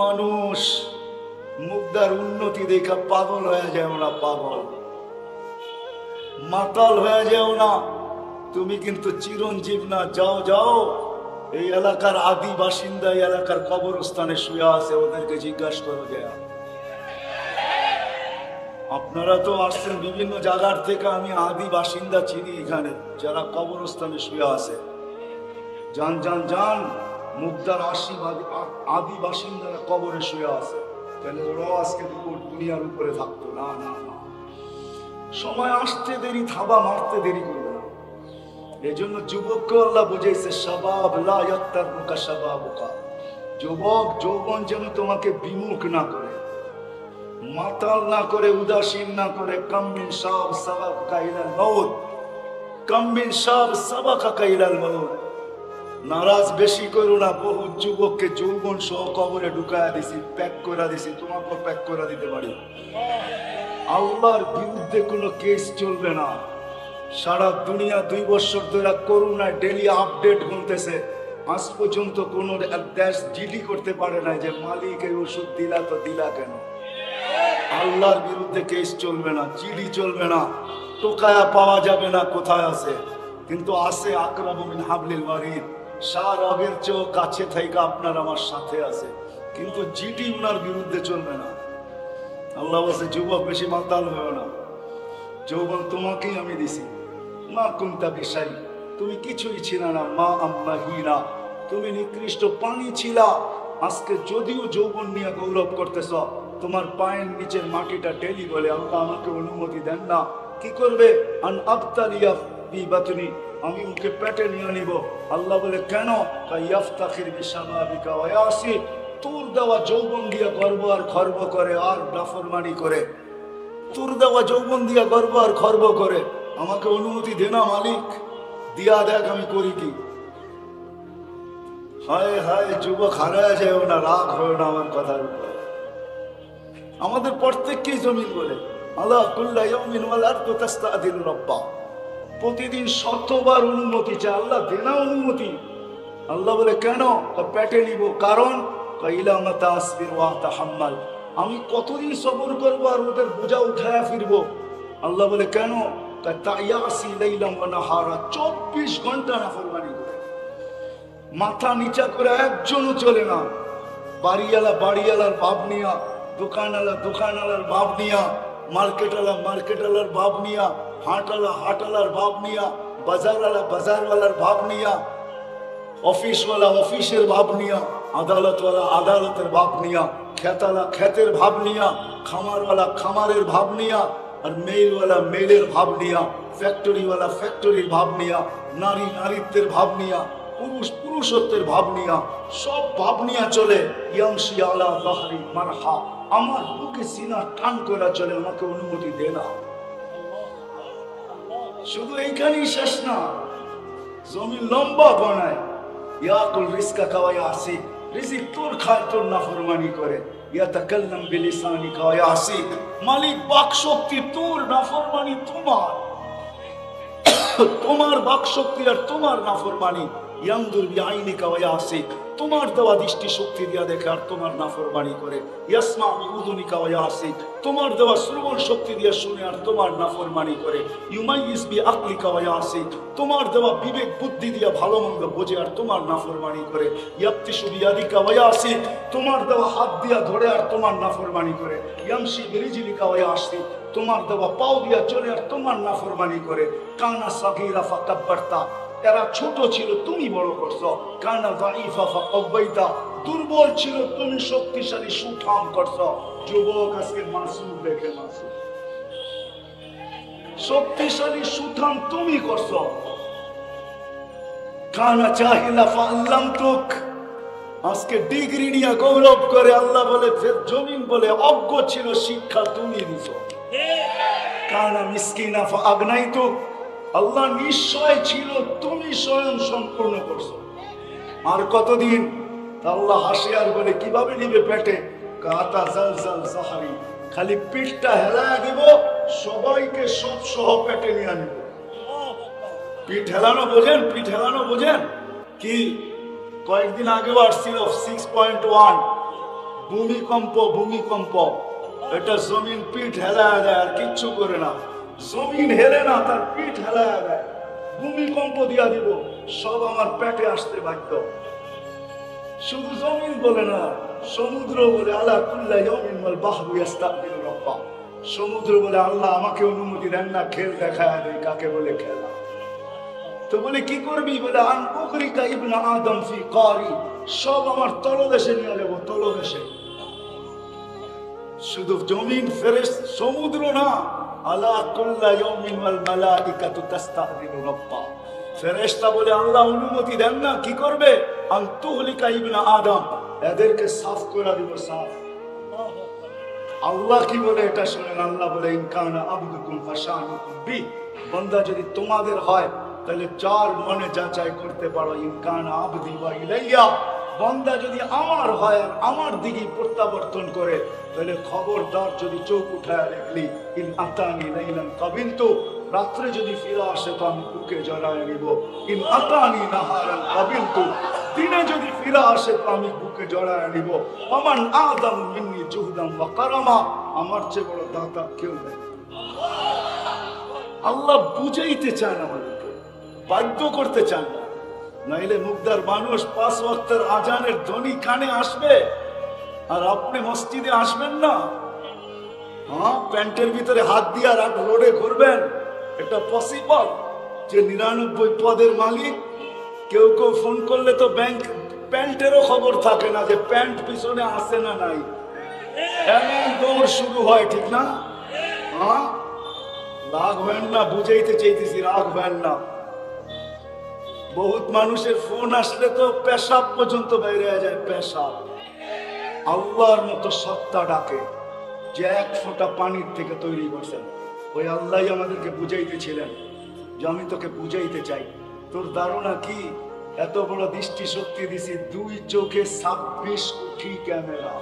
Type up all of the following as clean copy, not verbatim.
মানুষ মুগ্ধার উন্নতি দেখা পাগল হয়ে যাও না, পাগল মাতাল হয়ে যাও না। তুমি কিন্তু চিরঞ্জীব না। যাও যাও, এই এলাকার আদি বাসিন্দা এই এলাকার কবরস্থানে শুয়ে আছে, ওদেরকে জিজ্ঞাসা করো যায়। আপনারা তো আসছেন বিভিন্ন জায়গার থেকে, আমি আদি বাসিন্দা চিনি এখানে যারা কবরস্থানে শুয়ে আছে। যান যান যান, মুগ্ধার আদি বাসিন্দারা কবরে শুয়ে আছে, তাহলে ওরাও আজকে দুনিয়ার উপরে থাকতো না। না না, সময় আসতে দেরি, থাবা মারতে দেরি করবে না। এই জন্য যুবককে আল্লাহ বুঝাইছে শাবাব লা ইয়াত্তারুকা শাবাবুকা, যুবক যৌবন যেন তোমাকে বিমুখ না করে, মাতাল না করে, উদাসীন না করে। কামিন শাব সাবাকা ইলাল মাউত, কামিন শাব সাবাকা ইলাল মাউত। নারাজ বেশি করো না। বহু যুবককে যৌবন সহ কবরে ঢুকায়া দিছি, প্যাক করে দিছি, তোমাকে প্যাক করে দিতে পারি। আল্লাহর বিরুদ্ধে কোনো কেস চলবে না। সারা দুনিয়া 2 বছর ধরে করোনায় ডেলি আপডেট গুনতেছে, আজ পর্যন্ত কোন দেশ জিডি করতে পারে না যে মালিক এই ওষুধ দিলা তো দিলা কেন। আল্লাহর বিরুদ্ধে কেস চলবে না, জিডি চলবে না, টোকায়া পাওয়া যাবে না কোথায় আছে। কিন্তু আছে আকরাবু মিন হাবলিল ওয়ারিদ, সার আগের চেয়েও কাছে থেকে আপনার আমার সাথে আছে, কিন্তু জিডি উনার বিরুদ্ধে চলবে না। আল্লাহ বলছে যুবক বেশি মাতাল হয়েও না, যৌবন তোমাকেই আমি দিছি। মা কুনতা বিশাই, তুমি কিছুই ছিল না। মা আম্মাহিনা, তুমি নিকৃষ্ট পানি ছিলা। আজকে যদিও যৌবন নিয়ে গৌরব করতেছ, তোমার পায়ের নিচের মাটিটা ডেলি বলে আল্লাহ আমাকে অনুমতি দেন না। কি করবে? আন আবতালিয়া ফি বাতনি, আমি ওকে পেটে নিয়ে নিব। আল্লাহ বলে কেন? ইয়াফতাখির বিশাবাবিকা ওয়া ইয়াসি, তোর দেওয়া যৌবন দিয়া গর্ব আর খর্ব করে আর নাফরমানি করে। তোর দেওয়া যৌবন দিয়া গর্ব আর খর্ব করে। আমাকে অনুমতি দে না মালিক, দিয়া দেখ আমি করি কি। হায় হায় যুবক, হারায় যায় না, রাগ হয় না আমার কথার উপর। আমাদের প্রত্যেককেই জমিন বলে আল্লাহ কুল্লা ইয়াউমিন ওয়াল আরদু তাস্তাদিন রাব্বা, প্রতিদিন শতবার অনুমতি চায়। আল্লাহ দে না অনুমতি। আল্লাহ বলে কেন? পেটে নিব। কারণ ইলা মাতা আসবির ওয়া তাহাম্মাল, আমি কতদিন সবর করবো আর ওদের বোঝা উঠায়া ফিরবো। আল্লাহ বলে কেন? তায়াসি লাইলাম ওয়া নাহারা, 24 ঘন্টা নাফরমানি করে, মাথা নিচা করে একজনও চলে না। বাড়িওয়ালা বাড়িওয়ালার ভাব নিয়া, দোকানওয়ালা দোকানওয়ালার ভাব নিয়া, মার্কেটওয়ালা মার্কেটওয়ালার ভাব নিয়া, হাটওয়ালা হাটওয়ালার ভাব নিয়া, বাজারওয়ালা বাজারওয়ালার ভাব নিয়া, অফিসওয়ালা অফিসের ভাব নিয়া, আদালতওয়ালা আদালতের ভাব নিয়া, খেতালা খেতের ভাব নিয়া, খামারওয়ালা খামারের ভাব নিয়া, আর মেইলওয়ালা মেইলের ভাব নিয়া, ফ্যাক্টরিওয়ালা ফ্যাক্টরির ভাব নিয়া, নারী নারীত্বের ভাব নিয়া, পুরুষ পুরুষত্বের ভাব নিয়া, সব ভাব নিয়া চলে। ইয়ামশি আলা যাহরি মারহা, আমার বুকে সিনা টান করে চলে, আমাকে অনুমতি দে না। শুধু এইখানেই শেষ না, জমিন লম্বা বানায়। ইয়াকুল রিজকাকা ওয়া ইয়াসি, রিজিক তোর খায়, তোর নাফরমানি করে। ইয়াতাকাল্লাম বিলিসানিকা ওয়া ইয়াসি, মালিক বাক শক্তি তোর, নাফরমানি তোমার। তোমার বাক শক্তি আর তোমার নাফরমানি। ইয়ানদুর বিআইনিকা ওয়া ইয়াসি, তোমার দেওয়া দৃষ্টি শক্তি দিয়া দেখে আর তোমার নাফরমানি করে। ইয়াসমা বিউযুনিকা ওয়া ইয়াসি, তোমার দেওয়া শ্রবণ শক্তি দিয়া শুনে আর তোমার নাফরমানি করে। ইউমাইয়িজ বিআকলিকা ওয়া ইয়াসি, তোমার দেওয়া বিবেক বুদ্ধি দিয়া ভালো মন্দ বোঝে আর তোমার নাফরমানি করে। ইয়াবতিশু বিয়াদিকা ওয়া ইয়াসি, তোমার দেওয়া হাত দিয়া ধরে আর তোমার নাফরমানি করে। ইয়ামশি বিরিজলিকা ওয়া ইয়াসি, তোমার দেওয়া পাও দিয়া চলে আর তোমার নাফরমানি করে। কানা সাগীরা ফাকাব্বারতা, এরা ছোট ছিল তুমি বড় করছো। কানা যায়ীফা ফাকাওয়াইতা, দুর্বল ছিল তুমি শক্তিশালী সুঠাম করছো। যুবক আজকে মাসুম দেখে, মাসুম শক্তিশালী সুঠাম তুমি করছো। কানা জাহিলা ফাআল্লামতুক, আজকে ডিগ্রি নিয়ে গৌরব করে। আল্লাহ বলে জমিন বলে অজ্ঞ ছিল, শিক্ষা তুমি দিছো। কানা মিসকিনা ফাআগনাইতুক, আল্লাহ নিশ্চয় ছিল, তুমি স্বয়ং সম্পূর্ণ করছো। আর কতদিন? আল্লাহ হাসে আর বলে কিভাবে নিবে পেটে? কাতা জালজাল জাহরি, খালি পিঠটা হেলায় দিব, সবাইকে সব সহ পেটে নিয়ে নিব। পিঠ হেলানো বোঝেন? পিঠ হেলানো বোঝেন কি? কয়েকদিন আগেও আসছিল 6.1 ভূমিকম্প ভূমিকম্প, এটা জমিন পিঠ হেলায় দেয় আর কিচ্ছু করে না। জমিন হেলে না, তার পিঠ হেলায় দেয়। ভূমিকম্প দিয়া দিব, সব আমার পেটে আসতে বাধ্য। শুধু জমিন বলে না, সমুদ্র বলে আলা কুল্লা ইয়াউমিন ওয়াল বাহরু ইস্তাগফিরু রাব্বা। সমুদ্র বলে আল্লাহ আমাকে অনুমতি দেন না, খেল দেখায় দেই। কাকে বলে খেলা? তো বলে কি করবি? বলে আন উগরিকা ইবনা আদম ফি কারি, সব আমার তলদেশে নিয়ে যাবো, তলদেশে। শুধু জমিন ফেরেশতা, সমুদ্র না। আলা কুল্লা ইয়াউমিন ওয়াল মালাইকাতু তাস্তাগফিরু রাব্বা। ফেরেশতা বলে আল্লাহ অনুমতি দেন না, কি করবে? আন তুহলিকা ইবনা আদম, এদেরকে সাফ করে দিব, সাফ। আল্লাহ কি বলে এটা শুনেন। আল্লাহ বলে ইনকানা আবদুকুম ফাশানুকুম বি, বান্দা যদি তোমাদের হয় তাহলে চার মনে যাচাই করতে পারো। ইনকানা আবদি ওয়া ইলাইয়া, বান্দা যদি আমার হয় আর আমার দিকে প্রত্যাবর্তন করে, তাহলে খবরদার যদি চোখ উঠায় দেখলি ইন আতানি লাইলান কাবিলতু, রাত্রে যদি ফিরে আসে তো আমি বুকে জড়ায় নিব। ইন আতানি নাহারান কাবিলতু, দিনে যদি ফিরে আসে তো আমি বুকে জড়ায় নিব। আমান আদম মিন্নি জুহদাম ওয়া কারামা, আমার চেয়ে বড় দাতা কেউ নেই। আল্লাহ বুঝাইতে চান আমাদেরকে, বাধ্য করতে চান না। নাইলে মুগদার মানুষ 5 ওয়াক্তের আজানের ধ্বনি কানে আসবে আর আপনি মসজিদে আসবেন না। হ্যাঁ, প্যান্টের ভিতরে হাত দিয়ে রাত রোডে ঘুরবেন, এটা পসিবল? যে 99 পদের মালিক, কেউ কেউ ফোন করলে তো ব্যাংক প্যান্টেরও খবর থাকে না যে প্যান্ট পিছনে আসে না নাই, এমন দৌড় শুরু হয়, ঠিক না? হ্যাঁ, রাগ হয় না, বুঝাইতে চাইতেছি, রাগ হয় না। বহুত মানুষের ফোন আসলে তো পেশাব পর্যন্ত বাইরে যায়, পেশাব। আল্লাহর মতো সত্তা ডাকে যে 1 ফোঁটা পানির থেকে তৈরি করছেন, ওই আল্লাহ আমাদেরকে বুঝাইতেছিলেন যে আমি তোকে বুঝাইতে চাই। তোর ধারণা কি? এত বড় দৃষ্টি শক্তি দিছি, 2 চোখে 26 কোটি ক্যামেরা,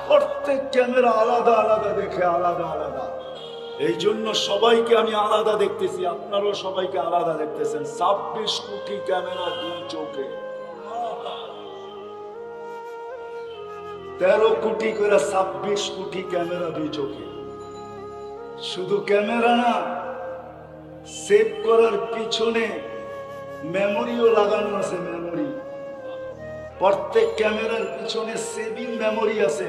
প্রত্যেক ক্যামেরা আলাদা আলাদা দেখে, আলাদা আলাদা। এই জন্য সবাইকে আমি আলাদা দেখতেছি, আপনারাও সবাইকে আলাদা দেখতেছেন। 26 কোটি ক্যামেরা 2 চোখে, 13 কোটি করে 26 কোটি ক্যামেরা 2 চোখে। শুধু ক্যামেরা না, সেভ করার পিছনে মেমোরিও লাগানো আছে, মেমোরি। প্রত্যেক ক্যামেরার পিছনে সেভিং মেমোরি আছে।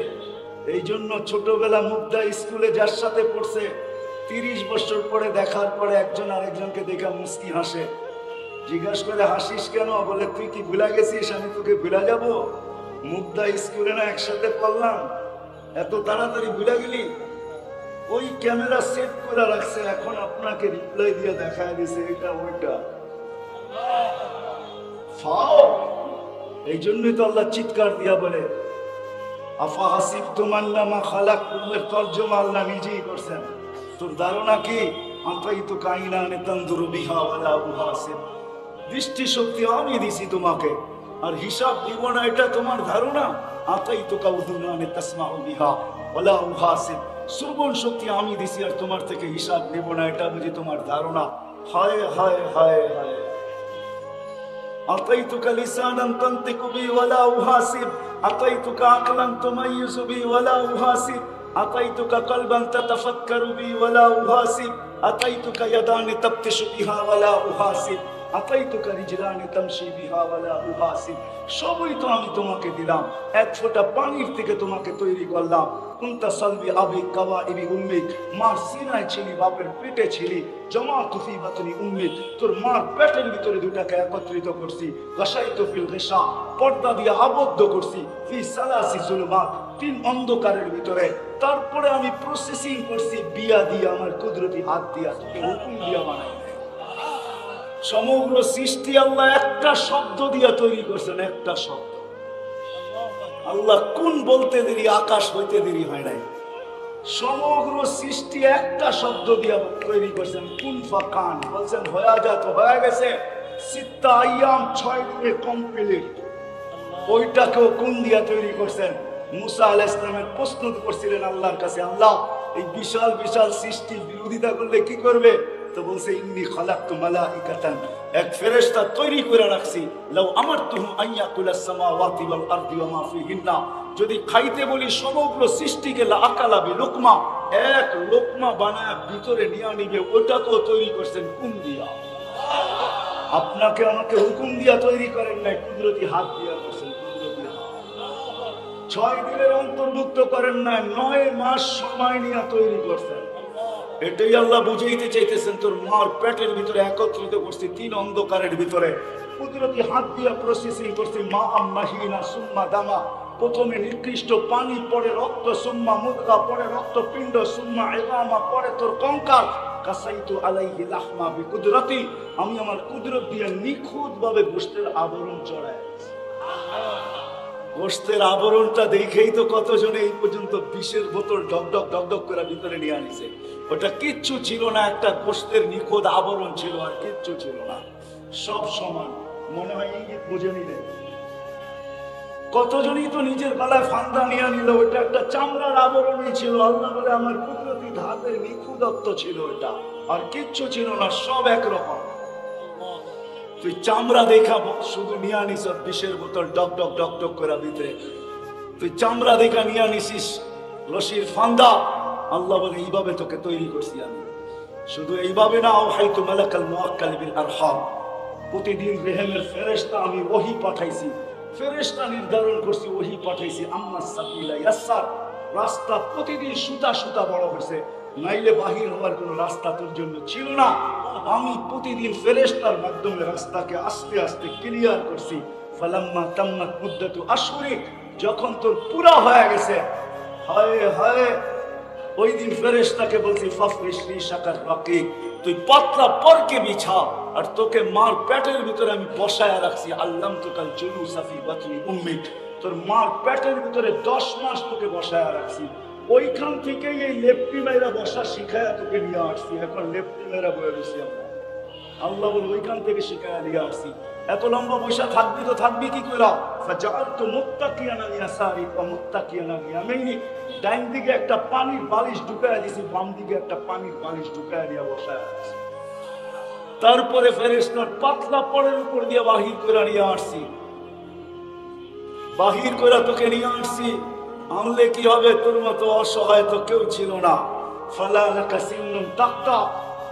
এই জন্য ছোটবেলা মুগ্ধা স্কুলে যার সাথে পড়ছে, 30 বছর পরে দেখার পরে একজন আরেকজনকে দেখে মুস্কি হাসে। জিজ্ঞাসা করে হাসিস কেন? বলে তুই কি ভুলা গেছিস? আমি তোকে ভুলা যাব? মুগ্ধা স্কুলে না একসাথে পড়লাম, এত তাড়াতাড়ি ভুলা গেলি? ওই ক্যামেরা সেভ করে রাখছে, এখন আপনাকে রিপ্লাই দিয়ে দেখায় দিছে এটা ওইটা। এই জন্যই তো আল্লাহ চিৎকার দিয়া বলে আফা হাসিবতুম আন্নামা খালাকতুমের তরজমা আল্লাহ নিজেই করছেন। তোর ধারণা কি? আতাইতু কাইনানে তানজুরু বিহা ওয়ালা উহাসিব, দৃষ্টি শক্তি আমি দিছি তোমাকে আর হিসাব দিব না, এটা তোমার ধারণা? আতাইতু কাউদুনানে তাসমাউ বিহা ওয়ালা উহাসিব, শ্রবণ শক্তি আমি দিছি আর তোমার থেকে হিসাব দিব না, এটা বুঝি তোমার ধারণা? হায় হায় হায় হায়। আতাইতুকা লিসানান তানতিকু বি ওয়ালা উহাসিব, আতাইতুকা আকলান তুমাইয়িজু বি ওয়ালা উহাসিব, আতাইতুকা কলবান তাতাফাক্কারু বি ওয়ালা উহাসিব, আতাইতুকা ইয়াদানি তাবতিশু বিহা ওয়ালা উহাসিব, আতাইতুকা রিজলানি তামশি বিহা ওয়ালা উহাসিব। সবই তো আমি তোমাকে দিলাম, 1 ফোঁটা পানির থেকে তোমাকে তৈরি করলাম। কুনতা সালবি আবি কাওয়াইবি উম্মিক, মার সিনায় ছিলি, বাপের পেটে ছিলি। জামাতু ফি বাতনি উম্মিক, তোর মার পেটের ভিতরে দুটাকে একত্রিত করছি। গাশাইতু ফিল গিশা, পর্দা দিয়ে আবদ্ধ করছি। ফি সালাসি জুলুমাত, 3 অন্ধকারের ভিতরে। তারপরে আমি প্রসেসিং করছি বিয়া দিয়ে, আমার কুদরতি হাত দিয়া, তোকে হুকুম দিয়া বানাই। সমগ্র সৃষ্টি আল্লাহ একটা শব্দ দিয়া তৈরি করছেন, একটা শব্দ। আল্লাহ কোন বলতে দেরি, আকাশ হইতে দেরি হয় নাই। সমগ্র সৃষ্টি একটা শব্দ দিয়া তৈরি করছেন, কুন ফাকান, বলছেন হয়ে যা, তো হয়ে গেছে। সিত্তা আইয়াম, 6 দিনে কমপ্লিট। ওইটাকেও কোন দিয়া তৈরি করছেন? মুসা আলাইহিস সালামের প্রশ্ন করছিলেন আল্লাহর কাছে, আল্লাহ এই বিশাল বিশাল সৃষ্টির বিরোধিতা করলে কি করবে? তো বলছে ইন্নী খালাকতু মালাইকাতান, এক ফেরেশতা তৈরি করে রাখছি, লাউ আমারতুহু আইয়াকুলাস সামাওয়াতি ওয়াল আরদি ওয়া মা ফিহিন্না, যদি খাইতে বলি সমগ্র সৃষ্টিকে লা আকালা বিলুকমা, এক লোকমা বানায় ভিতরে নিয়ে নিবে। ওটা তো তৈরি করছেন কোন দিয়া? আপনাকে আমাকে হুকুম দিয়া তৈরি করেন নাই, কুদরতি হাত দিয়া করছেন। কুদরতি হাত 6 দিনের অন্তর্ভুক্ত করেন নাই, 9 মাস সময় নিয়ে তৈরি করছেন। এটাই আল্লাহ বুঝাইতে চাইতেছেন, তোর মার পেটের ভিতরে একত্রিত করছি 3 অন্ধকারের ভিতরে, কুদরতি হাত দিয়া প্রসেসিং করছি। মা আম্মাহিনা সুম্মা দামা, প্রথমে নিকৃষ্ট পানি, পরে রক্ত, সুম্মা মুদগা, পরে রক্তপিণ্ড, সুম্মা ইজামা, পরে তোর কঙ্কাল। কাসাইতু আলাইহি লাহমা বিকুদরতি, আমি আমার কুদরত দিয়ে নিখুঁত ভাবে গোশতের আবরণ চড়াই। গোশতের আবরণটা দেখেই তো কতজনে এই পর্যন্ত বিষের বোতল ডকডক ডকডক করে ভিতরে নিয়ে আনিছে। ওটা কিচ্ছু ছিল না, একটা গোশতের নিখুঁত আবরণ ছিল, আর কিচ্ছু ছিল না, সব সমান। মনে হয় ইঙ্গিত বুঝে নিলে। কতজনই তো নিজের গলায় ফান্দা নিয়ে নিল, ওটা একটা চামড়ার আবরণই ছিল। আল্লাহ বলে আমার কুদরতি ধাতের নিখুঁতত্ব ছিল ওটা, আর কিচ্ছু ছিল না, সব একরকম। তুই চামড়া দেখাবো শুধু নিয়ে আনিস বিষের বোতল ডক ডক ডক ডক করে ভিতরে, তুই চামড়া দেখা নিয়ে আনিস রশির ফান্দা। আল্লাহ বলে এইভাবে তোকে তৈরি করছি আমি, শুধু এইভাবে না, হাইতু মালাকাল মুআক্কাল বিল আরহাম, প্রতিদিন রেহেমের ফেরেশতা আমি ওহী পাঠাইছি, ফেরেশতা নির্ধারণ করছি, ওহী পাঠাইছি। আম্মা সাবিলা ইয়াসসার, রাস্তা প্রতিদিন সুতা সুতা বড় হয়েছে, নাইলে বাহির হওয়ার কোনো রাস্তা তোর জন্য ছিল না। আমি প্রতিদিন ফেরেশতার মাধ্যমে রাস্তাকে আস্তে আস্তে ক্লিয়ার করছি। ফালাম্মা তাম্মাত মুদ্দাতু আশহুরি, যখন তোর পুরা হয়ে গেছে, হায় হায়, ওই দিন ফেরেশতাকে বলছি ফাফরিশলি শাকার রাকিক, তুই পাতলা পরকে বিছা, আর তোকে মার পেটের ভিতরে আমি বসায়া রাখছি। আল্লাম তুকাল জুলুসা ফি বাতনি উম্মিক, তোর মার পেটের ভিতরে 10 মাস তোকে বসায়া রাখছি। ওইখান থেকে এই লেপটি মেয়েরা বসা শিখায়া তোকে নিয়ে আসছি। এখন লেপটি মেয়েরা বয়ে রয়েছি আমরা। আল্লাহ বলে ওইখান থেকে শিখায়া নিয়ে আসছি। এত লম্বা বসা থাকবি তো থাকবি কি করে? ফাজাআলতু মুত্তাকিয়ানা ইয়াসারি ওয়া মুত্তাকিয়ানা ইয়ামিনি, ডাইন দিকে একটা পানির বালিশ ঢুকায়া দিছি, বাম দিকে একটা পানির বালিশ ঢুকায়া দিয়া বসায়া আছে। তারপরে ফেরেশতার পাতলা পরের উপর দিয়ে বাহির করে নিয়ে আসছি, বাহির করে তোকে নিয়ে আসছি। আনলে কি হবে? তোর মতো অসহায় তো কেউ ছিল না। ফালা লাকা সিন্নুন তাক্তা,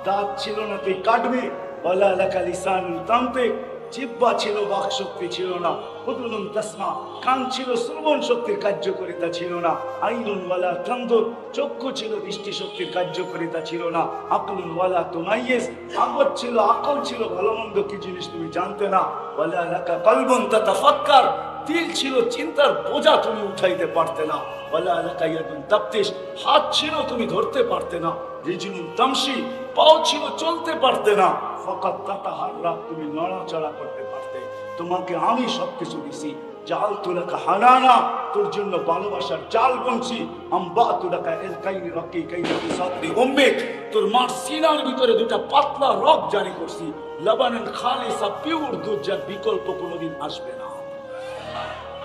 দাঁত ছিল না তুই কাটবি। ওয়ালা লাকা লিসানুন তানতিক, জিহ্বা ছিল, বাক শক্তি ছিল না। উদুনুন তাসমা, কান ছিল, শ্রবণ শক্তির কার্যকারিতা ছিল না। আইনুন ওয়ালা তানদুর, চক্ষু ছিল, দৃষ্টি শক্তির কার্যকারিতা ছিল না। আকলুন ওয়ালা তুমাইয়িজ, আকল ছিল, আকল ছিল, ভালো মন্দ কি জিনিস তুমি জানতে না। ওয়ালা লাকা কলবুন তাতাফাক্কার, দিল ছিল, চিন্তার বোঝা তুমি উঠাইতে পারতে না। ওয়ালা লাকা ইয়াদুন তাফতিশ, হাত ছিল, তুমি ধরতে পারতে না। রিজলুন তামশি, পাও ছিল, চলতে পারতে না। ফাকাত তাতাহাররা, তুমি নড়াচড়া করতে পারতে। তোমাকে আমি সবকিছু দিছি। জাআলতু লাকা হানানা, তোর জন্য ভালোবাসার জাল বুনছি। আম্বাতু লাকা ইলকাইনি রাকিকাইনি ফি সাদরি উম্মিক, তোর মার সিনার ভিতরে দুটা পাতলা রগ জারি করছি। লাবানান খালিসা, পিওর দুধ, যার বিকল্প কোনোদিন আসবে না।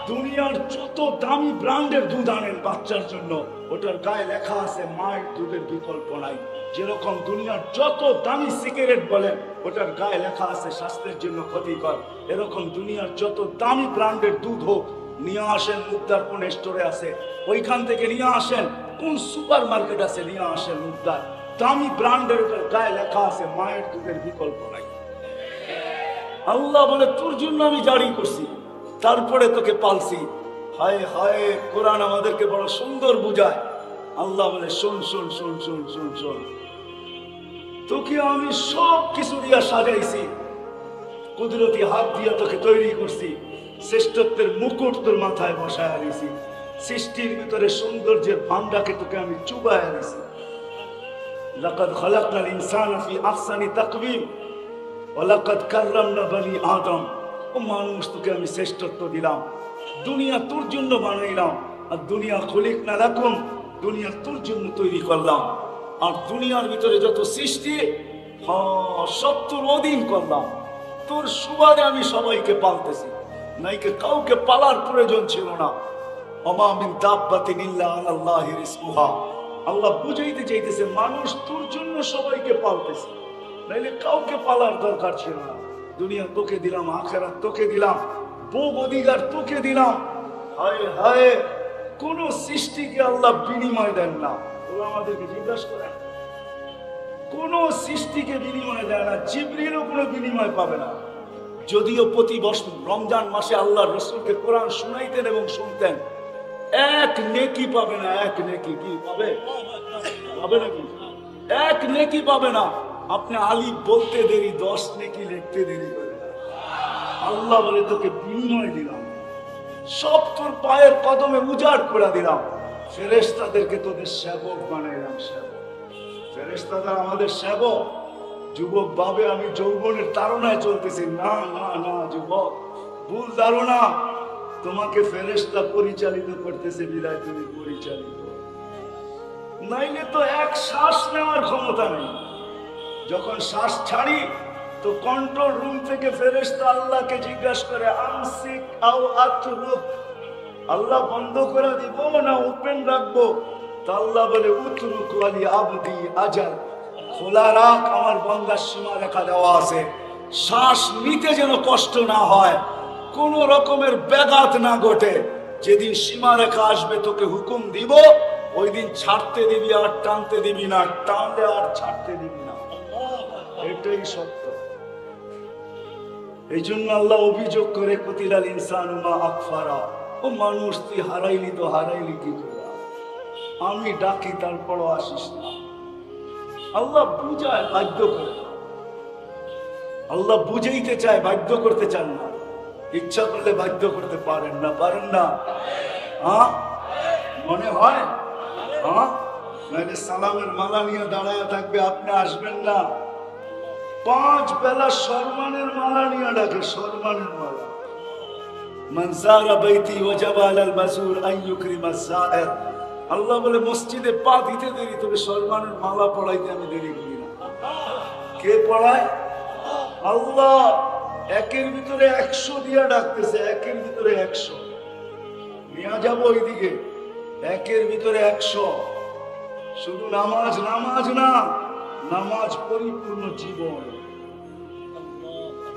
দুনিয়ার যত দামি ব্র্যান্ডের দুধ আনেন বাচ্চার জন্য, ওটার গায়ে লেখা আছে মায়ের দুধের বিকল্প নাই। যেরকম দুনিয়ার যত দামি সিগারেট বলেন, ওটার গায়ে লেখা আছে স্বাস্থ্যের জন্য ক্ষতিকর। এরকম দুনিয়ার যত দামি ব্র্যান্ডের দুধ হোক, নিয়ে আসেন, মুদ্রার কোন স্টোরে আছে ওইখান থেকে নিয়ে আসেন, কোন সুপার মার্কেট আছে নিয়ে আসেন মুদ্রার দামি ব্র্যান্ডের গায়ে লেখা আছে মায়ের দুধের বিকল্প নাই। আল্লাহ বলে তোর জন্য আমি জারি করছি, তারপরে তোকে পালছি। হায় হায়, কোরআন আমাদেরকে বড় সুন্দর বুঝায়। আল্লাহ বলে শোন শোন শোন শোন শোন শোন, তোকে আমি সব কিছু দিয়া সাজাইছি, কুদরতি হাত দিয়া তোকে তৈরি করছি, শ্রেষ্ঠত্বের মুকুট তোর মাথায় বসায় আনিছি, সৃষ্টির ভিতরে সৌন্দর্যের ভান্ডাকে তোকে আমি চুবায় আনিছি। লাকাদ খালাকনাল ইনসানা ফি আহসানি তাকওয়িম ওয়া লাকাদ কাররামনা বনি আদম। ও মানুষ, তোকে আমি শ্রেষ্ঠত্ব দিলাম, দুনিয়া তোর জন্য বানাইলাম। আর দুনিয়া খলিকনা লাকুম, দুনিয়া তোর জন্য তৈরি করলাম। আর দুনিয়ার ভিতরে যত সৃষ্টি, সব তোর অধীন করলাম। তোর সুবাদে আমি সবাইকে পালতেছি, নাইকে কাউকে পালার প্রয়োজন ছিল না। ওমা মিন দাব্বাতিন ইল্লা আলাল্লাহি রিজকুহা, আল্লাহ বুঝাইতে চাইতেছে মানুষ তোর জন্য সবাইকে পালতেছে। নাইলে কাউকে পালার দরকার ছিল না। দুনিয়া তোকে দিলাম, আখেরাত তোকে দিলাম, ভোগ অধিকার তোকে দিলাম। হায় হায়, কোন সৃষ্টিকে আল্লাহ বিনিময় দেন না। ওরা আমাদেরকে জিজ্ঞাসা করেন, কোন সৃষ্টিকে বিনিময় দেয় না। জিবরিলও কোনো বিনিময় পাবে না। যদিও প্রতি বছর রমজান মাসে আল্লাহ রসুলকে কোরআন শুনাইতেন এবং শুনতেন, এক নেকি পাবে না। এক নেকি কি পাবে? পাবে নাকি? এক নেকি পাবে না। আপনি আলিফ বলতে দেরি, 10 নেকি লিখতে দেরি করে। আল্লাহ বলে তোকে বিনিময় দিলাম, সব তোর পায়ের কদমে উজাড় করে দিলাম। ফেরেশতাদেরকে তোদের সেবক বানাইলাম। সেবক, ফেরেশতারা আমাদের সেবক। যুবক ভাবে আমি যৌবনের তাড়নায় চলতেছি। না না না যুবক, ভুল ধারণা। তোমাকে ফেরেশতা পরিচালিত করতেছে, বিদায় তুমি পরিচালিত। নাইলে তো এক শ্বাস নেওয়ার ক্ষমতা নেই। যখন শ্বাস ছাড়ি তো কন্ট্রোল রুম থেকে ফেরেশতা আল্লাহকে জিজ্ঞাসা করে, আমসিক আও আতরুক, আল্লাহ বন্ধ করে দিব না ওপেন রাখবো? তা আল্লাহ বলে, উতরুক ওয়ালি আবদি আজাল, খোলা রাখ, আমার বান্দার সীমা রেখা দেওয়া আছে। শ্বাস নিতে যেন কষ্ট না হয়, কোন রকমের ব্যাঘাত না ঘটে। যেদিন সীমা রেখা আসবে তোকে হুকুম দিব, ওই দিন ছাড়তে দিবি আর টানতে দিবি না, টানলে আর ছাড়তে দিবি না। এটাই সত্য। এই জন্য আল্লাহ অভিযোগ করে, কুতিলাল ইনসানু মা আকফারা, ও মানুষ তুই হারাইলি তো হারাইলি কি করে? আমি ডাকি তারপরও আসিস না। আল্লাহ বুঝায়, বাধ্য করে। আল্লাহ বুঝাইতে চায়, বাধ্য করতে চান না। ইচ্ছা করলে বাধ্য করতে পারেন না, পারেন না? হ্যাঁ, মনে হয়? হ্যাঁ, নাহলে সালামের মালা নিয়ে দাঁড়ায় থাকবে, আপনি আসবেন না। 5 বেলা সম্মানের মালা নিয়ে ডাকে, সম্মানের মালা। মান যারা বাইতি ওয়াজাবা আলাল মাসুর আন ইউকরিমা যায়ের। আল্লাহ বলে, মসজিদে পা দিতে দেরি, তবে সম্মানের মালা পড়াইতে আমি দেরি করি না। কে পড়ায়? আল্লাহ। একের ভিতরে 100 দিয়া ডাকতেছে, একের ভিতরে 100 নিয়ে যাবো ওইদিকে। একের ভিতরে 100। শুধু নামাজ, নামাজ না, নামাজ পরিপূর্ণ জীবন।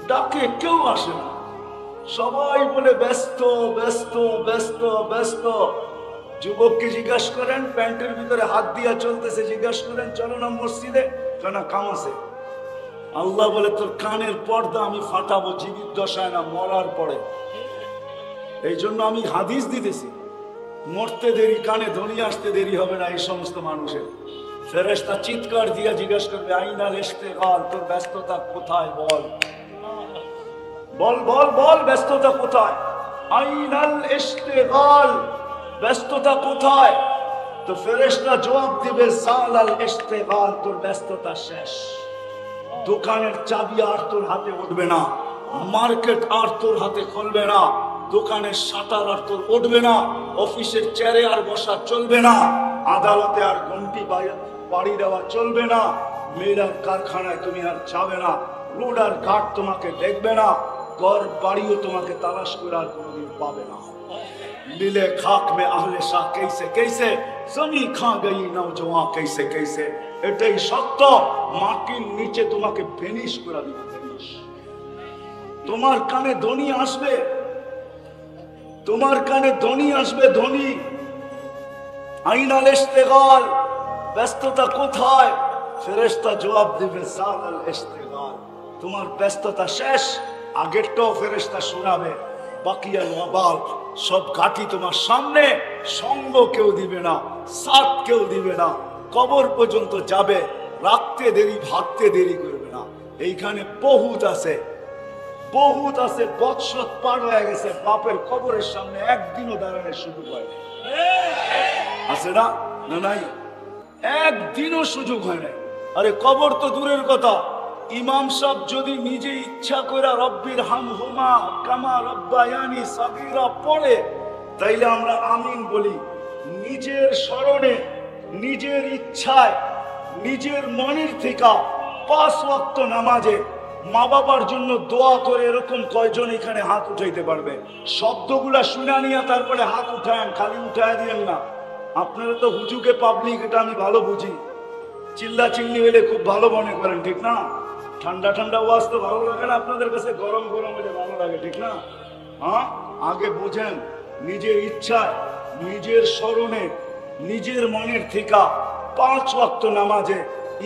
ডাকে কেউ আসে না, সবাই বলে ব্যস্ত ব্যস্ত ব্যস্ত ব্যস্ত। যুবককে জিজ্ঞাসা করেন, প্যান্টের ভিতরে হাত দিয়া চলতেছে, জিজ্ঞাসা করেন চলো না মসজিদে, কেন কাম আছে? আল্লাহ বলে, তোর কানের পর্দা আমি ফাটাবো, জীবিত দশায় না, মরার পরে। এই জন্য আমি হাদিস দিতেছি, মরতে দেরি, কানে ধ্বনি আসতে দেরি হবে না এই সমস্ত মানুষের। ফেরেশতা চিৎকার দিয়া জিজ্ঞাসা করবে, আইনাল ইশতিগাল, তোর ব্যস্ততা কোথায়? বল বল বল বল, ব্যস্ততা কোথায়? আইনাল ইশতিগাল, ব্যস্ততা কোথায়? তো ফেরেশতা জবাব দিবে, সালাল ইশতিগাল, তোর ব্যস্ততা শেষ। দোকানের চাবি আর তোর হাতে উঠবে না, মার্কেট আর তোর হাতে খুলবে না, দোকানের শাটার আর তোর উঠবে না, অফিসের চেয়ারে আর বসা চলবে না, আদালতে আর ঘন্টি বাড়ি দেওয়া চলবে না, মেয়েরার কারখানায় তুমি আর যাবে না, রোড আর ঘাট তোমাকে দেখবে না, ঘর বাড়িও তোমাকে তালাশ করে আর কোনোদিন পাবে না। लीले खाक में आहले शाह कैसे कैसे जमी खा गई नौजवान कैसे कैसे। এটাই সত্য। মাটির নিচে তোমাকে ফিনিশ করে দিবে, ফিনিশ। তোমার কানে ধ্বনি আসবে, তোমার কানে ধ্বনি আসবে, ধ্বনি। আইনাল ইশতিগাল, ব্যস্ততা কোথায়? ফেরেশতা জবাব দিবে, সালাল ইশতিগাল, তোমার ব্যস্ততা শেষ। আগেরটাও ফেরেশতা শোনাবে, বাকিয়াল ওয়াবাল, সব ঘাটি তোমার সামনে, সঙ্গ কেউ দিবে না, সাথ কেউ দিবে না, কবর পর্যন্ত যাবে, রাখতে দেরি, ভাগতে দেরি করবে না। এইখানে বহুত আছে, বহুত আছে, বৎসর পার হয়ে গেছে, বাপের কবরের সামনে একদিনও দাঁড়ানোর সুযোগ হয় না। আছে না? না নাই, একদিনও সুযোগ হয় না। আরে কবর তো দূরের কথা, ইমাম সাহেব যদি নিজে ইচ্ছা করে রব্বির হামহুমা কামা রব্বায়ানি সাগীরা পড়ে, তাইলে আমরা আমিন বলি। নিজের স্মরণে, নিজের ইচ্ছায়, নিজের মনের থেকে 5 ওয়াক্ত নামাজে মা বাবার জন্য দোয়া করে এরকম কয়জন এখানে হাত উঠাইতে পারবে? শব্দগুলা শুনা নিয়ে তারপরে হাত উঠায়েন, খালি উঠায় দিয়েন না। আপনারা তো হুজুকে পাবলিক, এটা আমি ভালো বুঝি, চিল্লা চিল্লি হইলে খুব ভালো মনে করেন, ঠিক না? ঠান্ডা ঠান্ডা ওয়াজ তো ভালো লাগে না আপনাদের কাছে, গরম গরম হলে ভালো লাগে, ঠিক না? হ্যাঁ, আগে বোঝেন, নিজের ইচ্ছায়, নিজের স্মরণে, নিজের মনের থেকে 5 ওয়াক্ত নামাজে